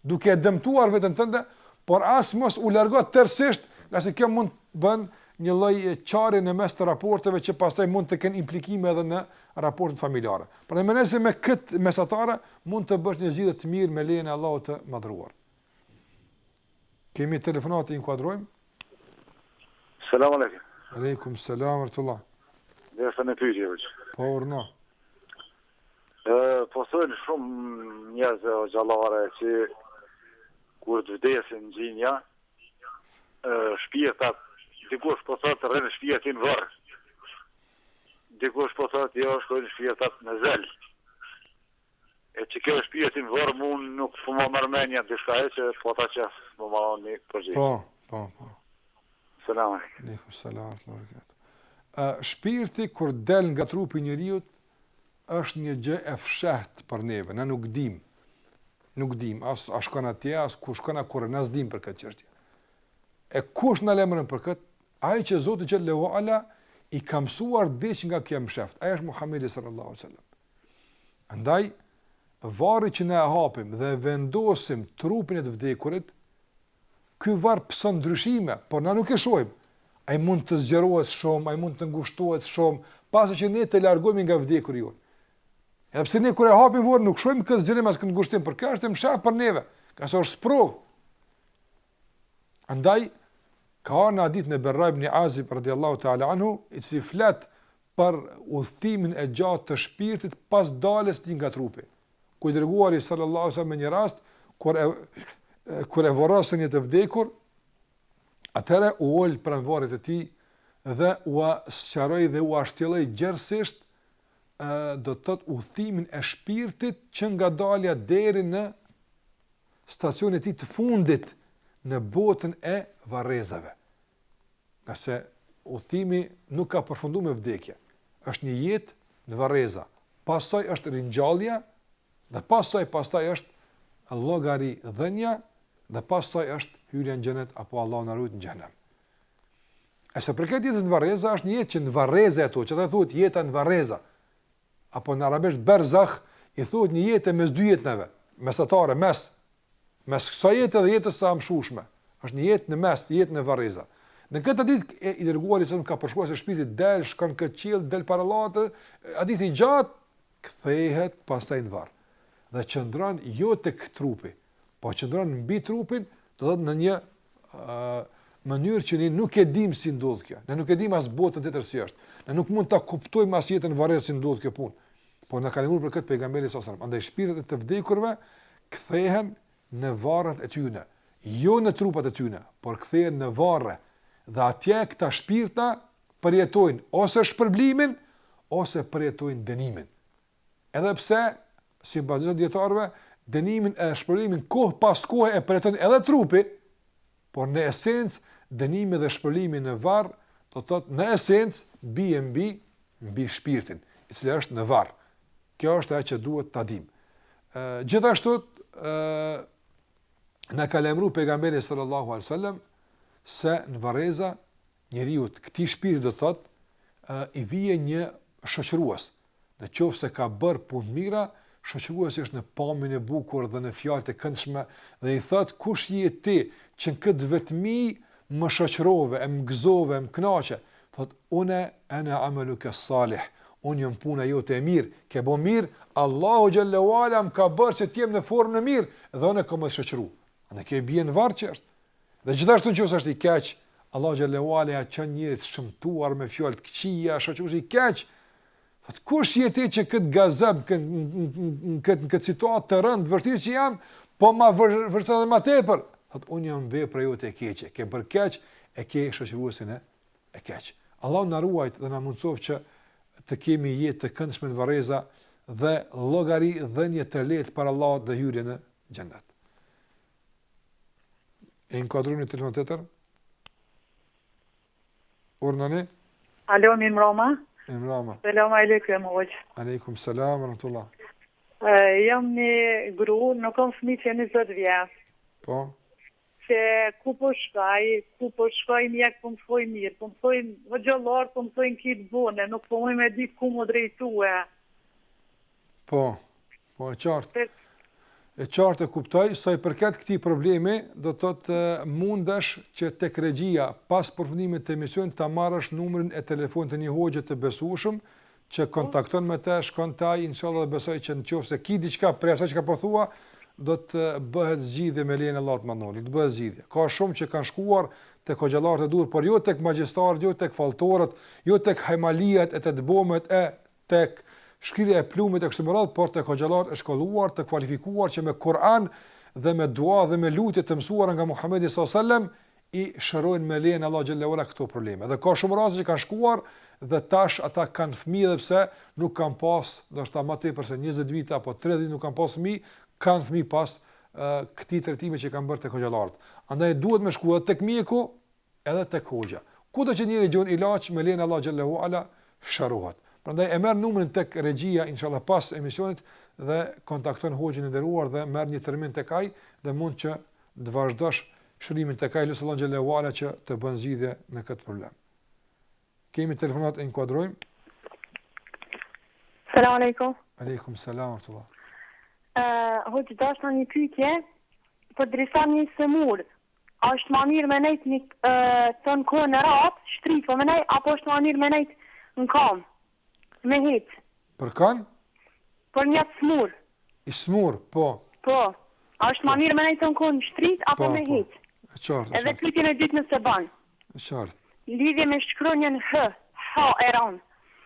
duke dëmtuar veten tënde, por as mos u largo tërësisht, nga se kjo mund të bën një lloj çare në mes të raporteve që pastaj mund të kenë implikime edhe në raportet familjare. Prandaj mendoj se me këtë mesatare mund të bësh një zgjidhje të mirë me lejen e Allahut të madhruar. Kemi telefonat të inkuadrojmë? Selam aleikum. Aleikum selam ورحمة Dhe sa në pyetje veç. Po urna. Po thonë shumë njerëz o gjallare që kur të vdesin gjinja, shpirtat, dikush po thotë rrën shpirtin varr. Dikush po thotë jo, shkojnë shpirtat në zel. E që kjo shpirtin varr mund nuk po më mërmenja diçka e që po ta qef më marrën një përgjigje. Po. Selam aleikum. Aleikum selam ورحمة shpirti kur del nga trupi i njeriu është një gjë e fshehtë për neve, ne nuk dim. Nuk dim as shkon atje, as ku shkon kur ne s'dim për këtë çështje. E kush na lëmërën për këtë? Ai që Zoti xhallahu ala i ka mësuar diç nga kjo mshaft. Ai është Muhamedi sallallahu alaihi wasallam. Andaj varri që ne e hapim dhe vendosim trupin e të vdekurit, ky varr pson ndryshime, por na nuk e shohim. Ai mund të zgjerohet shumë, ai mund të ngushtohet shumë, pasi që ne të largohemi nga vdekuri jon. Edhe pse ne kur e hapim varrin nuk shohim këtë zgjerim as këtë ngushtim, por kjo është mshaft për neve, ka sa është sprov. Andaj ka në hadith në Berra ibn Azib radhiyallahu ta'ala anhu, i cili flet për udhëtimin e gjatë të shpirtit pas daljes tij nga trupi. Ku i dërguari sallallahu alaihi wasallam në një rast kur e vorrosën një të vdekur, atëherë u ol pranë varrit të tij dhe u sqaroi dhe u ashtjelloi gjerësisht do të thotë udhëtimin e shpirtit që nga dalja deri në stacionin e tij të fundit në botën e varrezave. Nga se udhëtimi nuk ka përfunduar me vdekje. Është një jetë në varreza. Pastaj është ringjallja dhe pastaj është llogari dhënia dhe pastaj është hyrja në xhenet apo Allahu na ruaj në xhenem. Asa për këtë jetë në varreza është një jetë që në varreza ato, që ata thuhet jeta në varreza. Apo në arabisht barzakh i thuhet një jetë mes dy jetave, mesatare, mes kësaj jete dhe jetës së amshushme. Është një jetë në mes, jetë në varreza. Në këtë ditë i dërguari sa ka përshkruar se shpirti del, shkon këtë qiell, del para Allahut, hadithi i gjatë kthehet pastaj në varr. Dhe qëndron jo tek trupi, po qëndron mbi trupin, do të thotë në një mënyrë që ne nuk e dim si ndodh kjo. Ne nuk e dim as botën tjetër si është. Ne nuk mund ta kuptojmë as jetën varrez si ndodh kjo punë. Po na ka lemur për këtë pejgamberi sallallahu alajhi wasallam. Andaj shpirtet e të vdekurve kthehen në varret e tyre, jo në trupat e tyre, por kthehen në varre. Dhe atje këta shpirta përjetojnë ose shpërblimin ose përjetojnë dënimin. Edhe pse si bazë dietarëve, dënimin e shpërblimin kohë pas kohe e përjeton edhe trupi, por në esencë dënimi dhe shpërblimi në varr, do të thotë në esencë bie mbi shpirtin, i cili është në varr. Kjo është ajo që duhet ta dim. Gjithashtu na ka lajmëruar pejgamberi sallallahu alaihi wasallam se në varreza njeriu këtij shpirti do të thotë i vije një shoqërues. Në qoftë se ka bërë punë mira, shoqëruesi është në pamjen e bukur dhe në fjalët e këndshme dhe i thot kush je ti që në këtë vetmi më shoqërove, më gëzove, më kënaqe. Thot unë ana amaluka salih. Unë jam puna jote e mirë, ke bo mirë, Allahu xhallahu ala më ka bërë që të jem në formën e mirë dhe unë kam të shoqëru. Ne ke bien varr që është. Dhe gjithashtu nëse është i keq, Allahu xhallahu ala ja çon njerit shëmtuar me fjalë të këqija, shoqëruesi i keq. Thot kush je ti që kët gazab, kët situatë të rënd, vërtet që jam, po ma vërtet edhe më tepër. Thot unë jam vepra jote e keqe, ke bërë keq, e ke shoqëruesin e keq. Allahu na ruajt dhe na mundsof që të kemi jetë të këndshme në varreza dhe llogari dhënie të lehtë për Allahut dhe hyrje në xhennet. E inkuadroni telefon tjetër? Urnani? Alo, mi mroma? Mroma. Selam aleikum, hoq. Aleikum selam, rahmatullah. Jam një gru, nuk kam fëmijë që 20 vjeç. Po? që ku po shkoj mjek, po më thoj mirë, po më thoj vëgjallar, po më thoj në kitë bone, nuk po më me di ku më drejtue. Po, e qartë. E qartë e kuptoj, sa i përket këtij problemi, do të thotë mundesh që tek regjia pas përfundimit të emisionit ta marrësh numrin e telefonit të një hoxhe të besueshëm që kontakton me të, shkon te ai, inshallah besoj që nëse ki diçka për asaj që ka po thua, do të bëhet zgjidhje me lejen e Allahut Madhënërit, do bëhet zgjidhje. Ka shumë që kanë shkuar tek hoxhallarët e dur, por jo tek magjistarët, jo tek falltorët, jo tek hajmaliat e të dëbomet e tek shkrirja e plumit e kështu me radhë, por tek hoxhallarët e shkolluar, të kualifikuar që me Kur'an dhe me dua dhe me lutje të mësuara nga Muhamedi sallallahu alajhi wasallam i shërojnë me lejen e Allahut xhallahu ala këto probleme. Dhe ka shumë raste që kanë shkuar dhe tash ata kanë fëmijë edhe pse nuk kanë pas, ndoshta më tepër se 20 vite apo 30 nuk kanë pas fëmijë, kanë fëmijë pas këtij trajtimi që kanë bërë tek hoxhallarët. Andaj duhet me shkuar tek mjeku edhe tek hoxha. Kudo që njëri gjon ilaç me lejen e Allahut xhallahu ala shërohet. Prandaj e merr numrin tek regjia inshallah pas emisionit dhe kontakton hoxhin e nderuar dhe merr një termin tek ai dhe mund që të vazhdosh shërimin tek ai lutë Allahu xhallahu ala që të bën zgjidhje në këtë problem. Kemi telefonat e inkuadrojmë. Selam aleikum. Aleikum selam wa rahmatullah. Hoqë dash në një pyetje për drisa një semur. A është më mirë me nejt një të në kohë në ratë, shtrifë me nejt, apo është më mirë me nejt në kam, me hitë? Për kanë? Për një të smur. I smur, po. Po. A është më mirë me nejt të në kohë në shtritë, apo me hitë? E qartë. Edhe pyetjen e dytë nëse banë. E qartë. Lidhje me shkronjën H e ranë.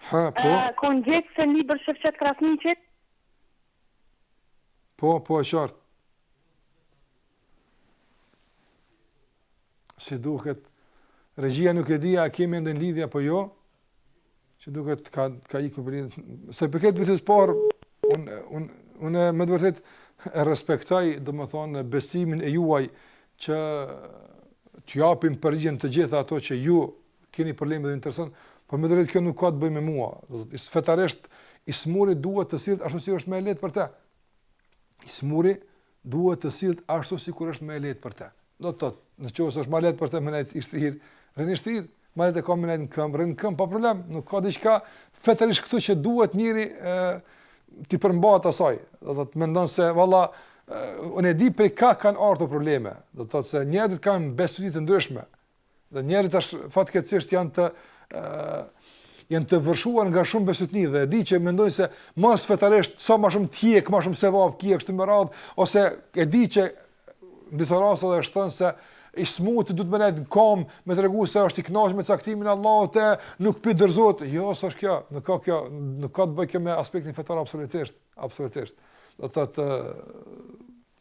H, po. Konë gjithë se libër Shefqet Krasniqit? Po, e qartë. Si duket, regjia nuk e di a kemi ndën lidhje apo jo, që duket ka ikur për lidhje. Se përket pyetjes parë, unë me të vërtet e respektoj, domethënë, besimin e juaj që t'ju japim përgjigjen të gjitha ato që ju keni probleme dhe intereson, por me të vërtet kjo nuk ka të bëjë me mua. Fetarisht i smuri duhet të sillet ashtu si është më e lehtë për të. I smuri duhet të sillet ashtu sikur është më e lehtë për të. Do të thotë, nëse është më lehtë për të më nejt i shtrir, rënë shtrir, më lehtë ka më nejt në këmbë, pa problem, nuk ka diçka fetarisht këtu që duhet njëri ti përmbahet asaj. Do të thotë mendon se valla unë e di prej ka kanë ardhur probleme. Do të thotë se njerëzit kanë besuari të ndryshme. Dhe njerëzit tash fatkeqësisht janë të vërshuar nga shumë besutni dhe e di që mendojnë se mos fetarisht sa më shumë tjek, më shumë sevap kia kështu me radhë, ose e di që në disa raste edhe është thënë se i smutë duhet më nejt në kom me tregu se është i kënaqur me caktimin e Allahut e nuk pi dërzot. Jo, s'është kjo, nuk ka të bëjë kjo me aspektin fetar absolutisht. Do të thotë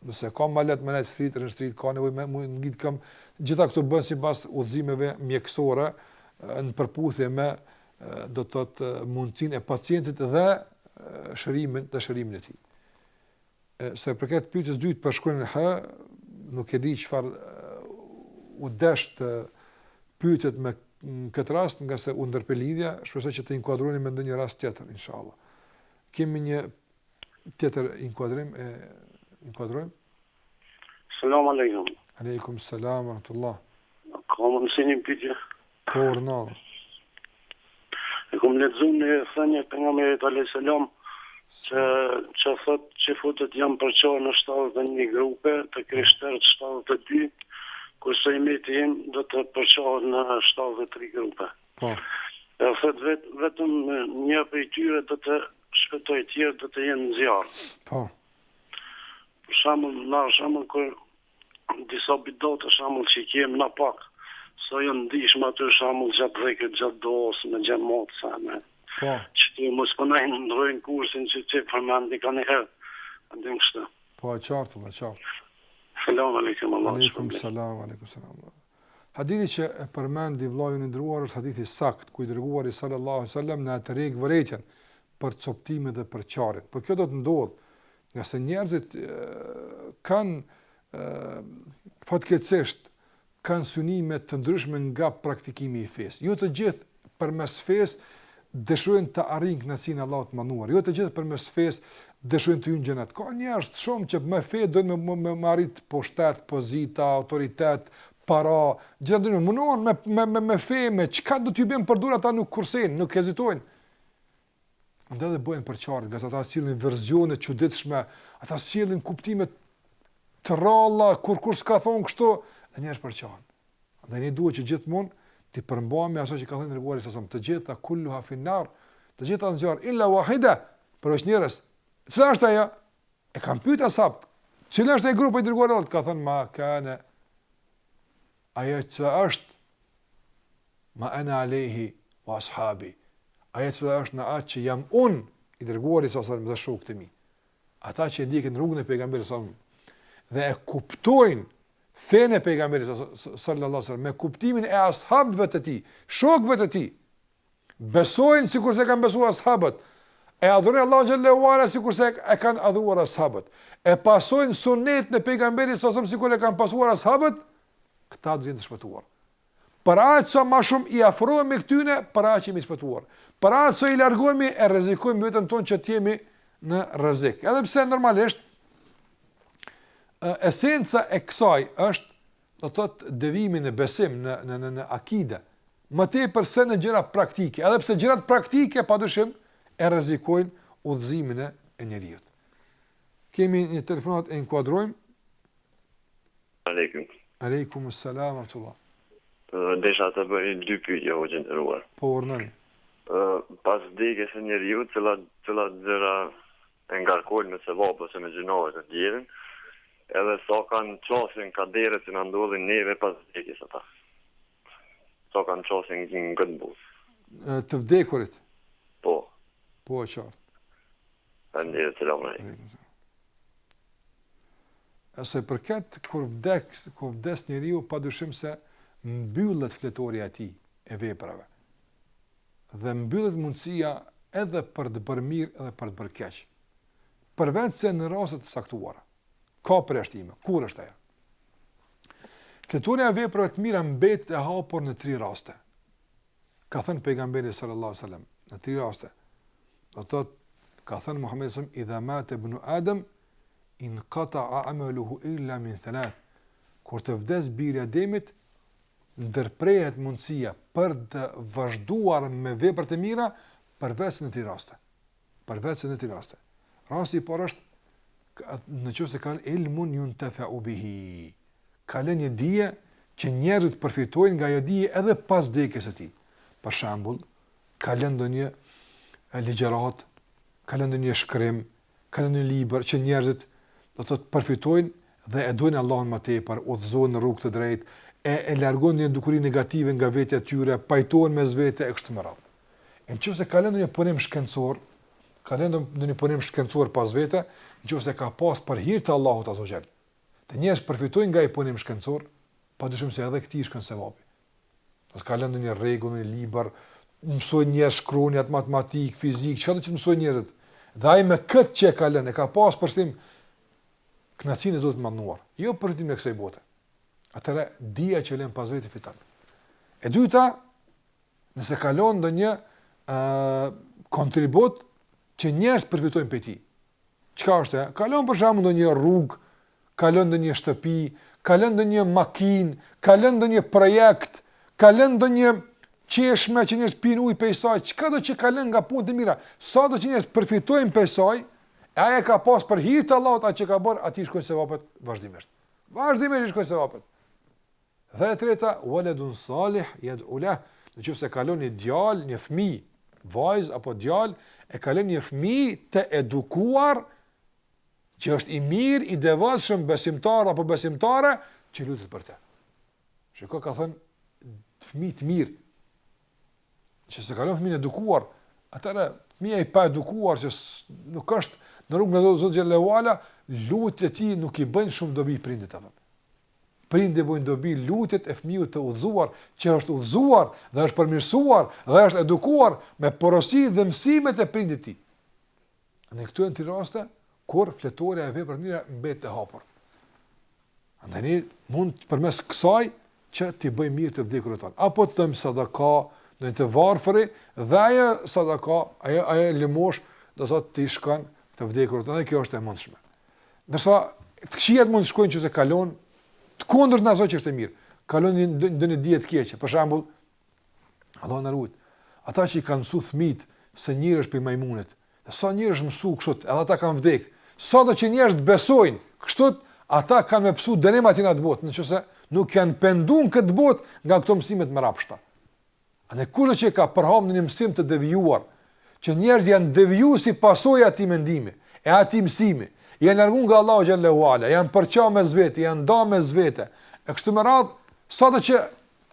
nëse ka më lehtë më nejt street, ka nevojë me ngit këm, gjitha këto bën sipas udhëzimeve mjekësore në përputhje me do të thotë mundësinë e pacientit dhe shërimin e tij. Se përket pyetjes dytë për shkronjën H, nuk e di çfarë u desh të pyetet me këtë rast, nga se u ndërpe lidhja, shpresoj që të inkuadroni me ndonjë rast tjetër, inshallah. Kemi një tjetër inkuadrim, inkuadrojmë? Selam aleikum. Aleikum selam wa rahmatullah. Kam mësi një pyetje. Po, Rënal. E kom lexuar në thënie e pejgamberit alayhis salam që thotë që futët janë përqarë në 71 grupe, të krishterët 72, kurse imeti im do të përqarë në 73 grupe. Po. E thotë vetëm një prej tyre do të shpëtoj, tjerë do të jenë në zjarë. Po. Për shembull, kur disa bidote që kem në pak, sa janë ndihshme aty gjatë dhekët, gjatë doos, me xhamat sa me. Po. Që ti mos punojnë ndrojnë kursin që ti përmendi ka një herë. Andim kështu. Po, e qartë. Selam aleikum. Aleikum salam. Hadithi që e përmendi vllai i ndëruar është hadithi sakt, ku i dërguari sallallahu alaihi wasallam na tërheq vërejtjen për coptimin dhe për qarrin. Por kjo do të ndodh, nga se njerëzit kanë fatkeqësisht kanë synime të ndryshme nga praktikimi i fesë. Jo të gjithë përmes fesë dëshirojnë të arrijnë kënaqësinë e Allahut të mënduar. Jo të gjithë përmes fesë dëshojnë të hyjnë në xhenet. Ka njerëz shumë që me fe do me arrit pushtet, pozita, autoritet, para, gjithë do mundohen me fe, me çka do t'ju bëjmë për dur ata nuk kursejnë, nuk hezitojnë. Andaj dhe bëjnë përçarje, nga ata sillin versione të çuditshme, ata sillin kuptime të rralla, kur s'ka thonë kështu, dhe njerëz përçahen. Andaj ne duhet që gjithmonë të përmbahemi aso që ka thënë dërguari sa të gjitha kulluha fi nar, të gjitha në zjarr illa wahida, por është njerëz. Cila është ajo? E kanë pyetur sapt. Cila është ai grupi i dërguarit? Ka thënë ma kana ajo që është ma ana alayhi wa ashabi. Ajo që është në atë që jam unë i dërguari sa dhe shokët e mi. Ata që ndjekin rrugën e pejgamberit sa dhe e kuptojnë fenë e pejgamberit sallallahu alaihi wasallam me kuptimin e ashabëve të tij, shokëve të tij. Besojnë sikur se kanë besuar ashabët. E adhurojnë Allahun xhallahu ala sikur se e kanë adhuruar ashabët. E pasojnë sunetin e pejgamberit sallallahu alaihi wasallam sikur e kanë pasuar ashabët. Këta do të jenë të shpëtuar. Për aq sa më shumë i afrohemi këtyne, për aq jemi të shpëtuar. Për aq sa i largohemi e rrezikojmë veten tonë që të jemi në rrezik. Edhe pse normalisht esenca e kësaj është do të thotë devimi në besim, në akide. Më tepër se në gjëra praktike, edhe pse gjërat praktike padyshim e rrezikojnë udhëzimin e njeriut. Kemi një telefonat e inkuadrojmë. Aleikum. Aleikum assalam wa rahmatullah. Desha të bëj 2 pyetje o gjendëruar. Po urnëni. Pas vdekjes së njeriut, cilat gjëra e ngarkojnë me sevap ose me gjinove të tjerën, edhe sa kanë qasin kaderet që në ndodhin neve pas vdekjes ata. Sa kanë qasin në këtë botë. Të vdekurit? Po. Po e qartë. Faleminderit, selam aleikum. Ase përket kur vdes njeriu, padyshim se mbyllet fletorja e tij e veprave. Dhe mbyllet mundësia edhe për të bërë mirë edhe për të bërë keq. Përveç se në raste të saktuara. Ka përjashtime. Kur është ajo? Fletorja e veprave të mira mbetet e hapur në 3 raste. Ka thënë pejgamberi sallallahu alaihi wasallam, në 3 raste. Do thotë, ka thënë Muhamedi sallallahu alaihi wasallam, idha mata ibnu Adam inqata'a amaluhu illa min 3. Kur të vdes biri i Ademit, ndërprehet mundësia për të vazhduar me vepra të mira përveç në 3 raste. Përveç në 3 raste. Rasti i parë është nëse kanë ilmun yuntafa'u bihi. Ka lënë një dije që njerëzit përfitojnë nga ajo dije edhe pas vdekjes së tij. Për shembull, ka lënë ndonjë ligjërat, ka lënë ndonjë shkrim, ka lënë një libër që njerëzit do të përfitojnë dhe e dojnë Allahun më tepër, udhëzohen në rrugë të drejtë, e largojnë një dukuri negative nga vetja e tyre, pajtohen mes vete e kështu me radhë. Nëse ka lënë një punim shkencor, ka lënë një punim shkencor pas vete, nëse ka pas për hir të Allahut azza xal. Të njerëz përfitojnë nga ai punim shkencor, padyshim se edhe këtij shkon sevapi. Do të ka lënë një rregull, një libër, mësojnë njerëz shkronjat, matematik, fizik, çfarë do të mësojnë njerëzit. Dhe ai me këtë që ka lënë, ka pas përshtim kënaqësinë e Zotit të mënduar. Jo përfitim në kësaj bote. Atëra dia që lën pas vetë fiton. E dyta, nëse kalon ndonjë kontribut që njerëz përfitojnë prej tij. Çka është? Kalon për shembull ndonjë rrugë, kalon ndonjë shtëpi, kalon ndonjë makinë, kalon ndonjë projekt, kalon ndonjë çeshme që njerëz pinë ujë prej saj, çka do që kalon nga punë të mira, sa do që njerëz përfitojnë prej saj, ai ka pas për hir të Allahut atë që ka bërë, aty shkojnë sevapet vazhdimisht. Vazhdimisht shkojnë sevapet. Dhe e treta, waladun salih yad'u lah, nëse kalon një djalë, një fëmijë, vajzë apo djalë, e kalon një fëmijë të edukuar që është i mirë, i devotshëm, besimtar apo besimtare, që lutet për të. Shikoj ka thënë fëmijë të mirë. Që se kalon fëmijë edukuar, atëra fëmia i pa edukuar që nuk është në rrugën e Zotit xhallahu ala, lutjet e tij nuk i bëjnë shumë dobi prindit apo. Prindë bojnë dobi lutjet e fëmijës të udhëzuar, që është udhëzuar dhe është përmirësuar dhe është edukuar me porosi dhe mësimet e prindit të tij. Në këto janë raste kur fletorja e veprave mira mbetet e hapur. Andaj mund përmes kësaj që ti bëj mirë të vdekurit ton, apo të dëm sadaka, në të varfëri dhe ajo sadaka, ajo lëmosh do thotë ti shkon të vdekurët, edhe kjo është e mundshme. Ndërsa të këqijat mund të shkojnë që se kalon, të kundërt në asaj që është e mirë. Kalon në dije të keqe. Për shembull, Allah na ruaj. Ata që i kanë mësuar fëmijët se njëri është për majmunit. Sa njerëz mësu kështu, edhe ata kanë vdek. Sado që njerëz besojnë kështu, ata kanë më psu dënim aty në atë botë, nëse nuk kanë penduar këtë botë nga këto mësime të mrapshta. Ne kudo që ka përhapur në një mësim të devijuar, që njerëz janë devijuar si pasojë atij mendimi, e atij mësimi, janë larguar nga Allahu xhallahu ala, janë përçar me vetë, janë ndarë me vetë. E kështu me radhë, sado që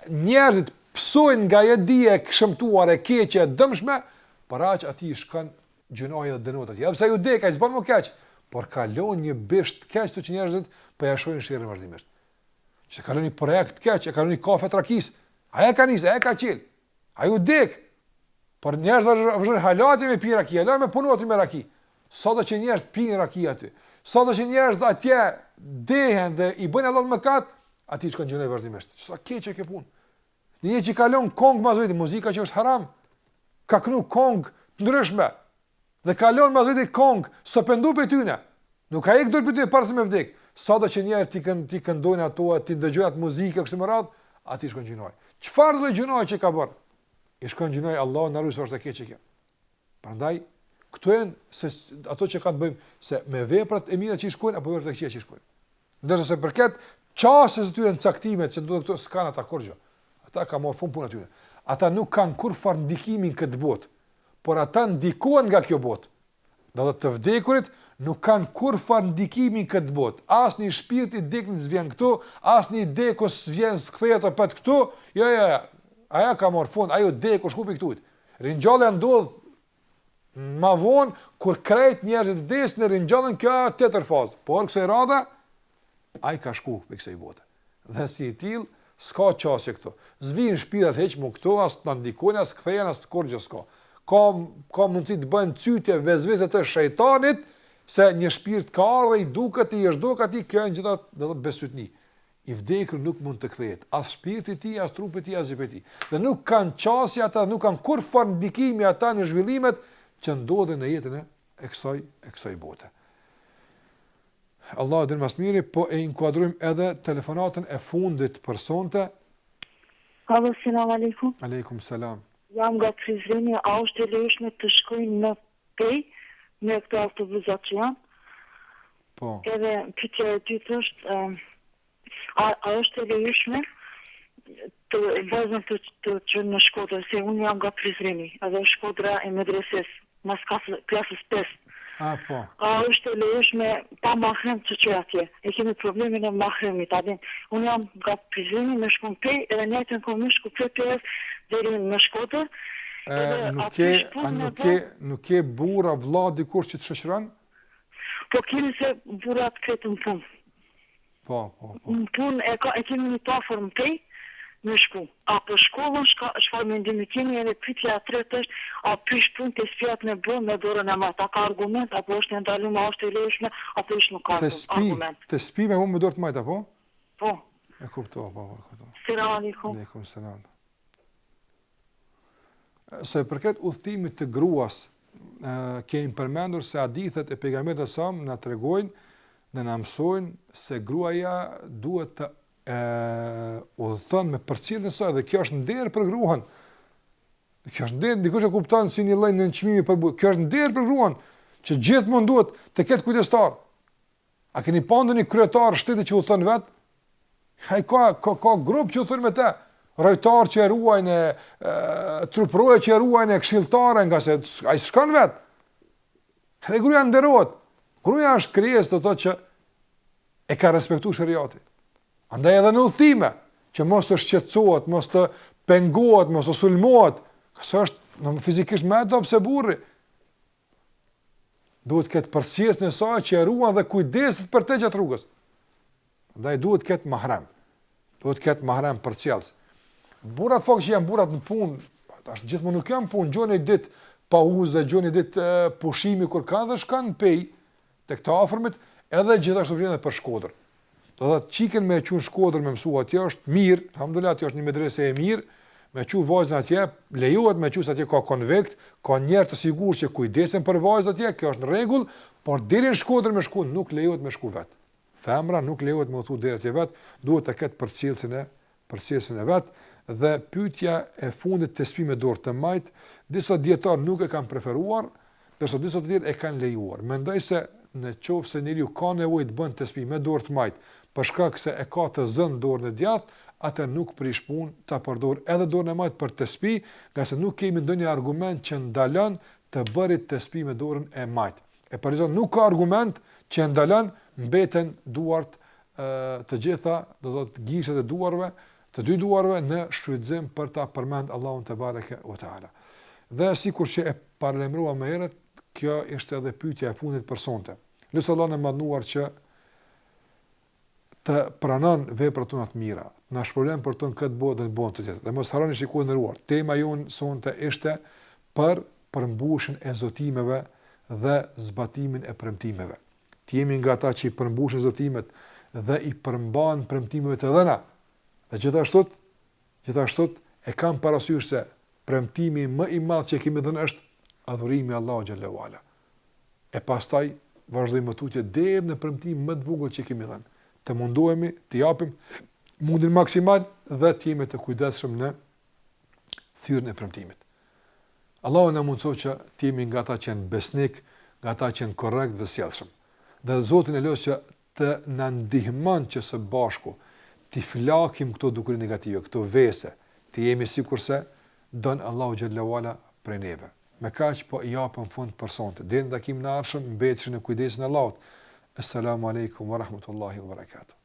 njerëzit psojnë nga ajo dije e shëmtuar e keqe e dëmshme, para që atij shkon gjinoja dhe dënohet atij. Ja pse ju dek, ai s'bën më keq, por kalon një bisht të keq që njerëzit po ja shohin shirrin vazhdimisht. Që kalon një projekt të keq, kalon një kafe trakis, ai ka nis, ai ka qel. Ai u dek. Por njerëzit vëzhgojnë halati me pirë raki, lë me punu aty me raki. Sado që njerëz pinë raki aty. Sado që njerëz atje dehen dhe i bëjnë Allah mëkat, aty shkon gjinoja vazhdimisht. Sa keq e ke punë. Një që kalon kong mas vetë, muzika që është haram. Ka kënu kong të ndryshme. Dhe kalon mas vetë kong, së pendu për tyne. Nuk ka ikë dërë për tyne parë se me vdek. Sado që njerë ti këndojnë ato, ti ndëgjojnë atë muzikë, kështë më radhë, ati shkon gjinoj. Qëfar dhe gjinoj që ka bërë? I shkon gjinoj, Allah në rrësë është e keqë kjo. Prandaj, këtu e në ato që ka të bëjmë, se me veprat e mira që i shkojnë, apo veprat e keqë që i shkojnë. Ndërsa se përket qasës të tyre në caktimet, që ndodhe këto s'kan ata kurrë. Ata ka marrë fund punë atyre. Ata nuk kanë kur farë ndikimin këtë botë, por ata ndikohen nga kjo botë. Do të vdekurit nuk kanë kur farë ndikimin këtë botë. As një shpirt i deknit s'vjen këtu, as një dekos s'vjen s'kthehet apo këtu. Jo, aja ka marrë fund, ajo deko shkupi këtu. Ringjallja ndodh ma vonë kur krejt njerëzit vdesin në ringjallën kjo tjetër fazë. Por kësaj radhe ai ka shku për kësaj bote. Dhe si i tillë s'ka qasje këtu. Zvin shpirat heq mu këtu, as të ndikojnë, as kthehen, as kur gjë s'ka. Ka mundësi të bëjnë cytje vezvese të shejtanit, se një shpirt ka ardhe i duket, i është duket ati, kjo e në gjithat dhe besytni. I vdekur nuk mund të kthehet, as shpirti ti, as trupi ti, as gjipet ti. Dhe nuk kanë qasje ata, nuk kanë kur farë ndikimi ata në zhvillimet që ndodhen në jetën e kësaj bote. Allah dhe në mas miri, po e inkuadrujmë edhe telefonatën e fundit për sonte. Alo, selam aleikum. Aleikum, selam. Jam nga Prizreni, a është e lejshme të shkojnë në pej, në këto autobusat që janë? Po. Edhe pyetja e dytë është, a është e lejshme të vazhdon të qenë në Shkodër, se unë jam nga Prizreni, edhe Shkodra e medreses, mas klasës 5. Po. A është e lejshme pa mahrem të që atje. E kemi problemin e mahremit. Unë jam nga Prizreni me shkon pej, edhe njëtën kom në shku pej pjes deri në Shkodër. Nuk ke bura vlla dikush që të shoqëron? Po kemi se burat kretë në punë. Po. Në punë e kemi një tafër në pej, në shku. A për shkollën shfar mendimi kemi edhe pyetja e tretë është, a pysh punë të sfjat me bë me dorën e mat, a ka argument, apo është e ndaluar, a është e lejshme, apo është nuk ka argument. Të spi me dorë të majt, apo? Po. E kuptova, po. Selam aleikum. Aleikum selam. Se përket udhëtimit të gruas, kemi përmendur se hadithet e pejgamberit sa na tregojnë dhe na mësojnë se gruaja duhet të udhëton me përcjelljen e saj dhe kjo është nder për gruan. Kjo është nder, dikush e kupton si një lloj nënçmimi për burr. Kjo është nder për gruan që gjithmonë duhet të ketë kujdestar. A keni pandur një kryetar shteti që udhëton vet? Ai ka grup që udhëton me të. Rojtar që ruajnë, truproje që ruajnë, këshilltare, nga se ai s'kan vet. Edhe gruaja nderohet. Gruaja është krijesë të thotë që e ka respektuar shariatin. Andaj edhe në udhëtime, që mos të shqetësohet, mos të pengohet, mos të sulmohet, kësë është në fizikisht me dob se burri. Duhet këtë përcjelljen e saj që e ruan dhe kujdeset për të gjatë rrugës. Andaj duhet këtë mahrem. Duhet këtë mahrem përcjellës. Burrat fakt që janë burrat në punë, tash gjithmonë nuk janë punë, gjon një ditë pauze, gjon një ditë pushimi kur kanë dhe shkan pej tek të afërmit, edhe gjithashtu vjen edhe për Shkodër. Do të thotë çiken me qenë Shkodër me mësua, aty është mirë, alhamdulillah, aty është një medrese e mirë, me qu vajzën atje, lejohet me qu se atje ka konvekt, ka njerëz të sigurt që kujdesen për vajzën atje, kjo është në rregull, por deri në Shkodër me shku nuk lejohet me shku vet. Femra nuk lejohet me u thu deri atje vet, duhet të ketë përcjelljen e vet dhe pyetja e fundit të spi me dorë të majt, disa dietar nuk e kanë preferuar, ndërsa disa të tjerë e kanë lejuar. Mendoj se në qoftë se njeriu ka nevojë të bën të spi me dorë të majt, për shkak se e ka të zënë dorën e djathtë, atë nuk prish punë ta përdor edhe dorën e majt për të spi, qase nuk kemi ndonjë argument që ndalon të bërit të spi me dorën e majt. E parizon nuk ka argument që ndalon mbeten duart të gjitha, do thotë gishtat e duarve, të dy duarve në shfrytëzim për ta përmend Allahun te bareke ve teala. Dhe sikur që e paralajmërova më herët, kjo është edhe pyetja e fundit për sonte. Lutë Allahun e mënduar që të pranon veprat tona të mira, na shpërblen për ton këtë botë dhe botë të tjetër. Dhe mos harroni shikuar nderuar, tema jonë sonte ishte për përmbushjen e zotimeve dhe zbatimin e premtimeve. Të jemi nga ata që i përmbushin zotimet dhe i përmban premtimeve të dhëna. Dhe gjithashtu e kam parasysh se premtimi më i madh që kemi dhënë është adhurimi Allahu xhallahu ala. E pastaj vazhdojmë tutje deri në premtim më të vogël që kemi dhënë. Të mundohemi të japim mundin maksimal dhe të jemi të kujdesshëm në thyrën e premtimit. Allahu na mundsoj që të jemi nga ata që janë besnik, nga ata që janë korrekt dhe sjellshëm. Dhe Zotin e lutem që të na ndihmon që së bashku të flakim këto dukuri negative, këto vese, të jemi sikurse don Allahu xhallahu ala prej neve. Me kaq po i japim fund për sonte. Deri në takimin e ardhshëm, mbetëshni në kujdesin e Allahut. Assalamu alaikum wa rahmatullahi wa barakatuh.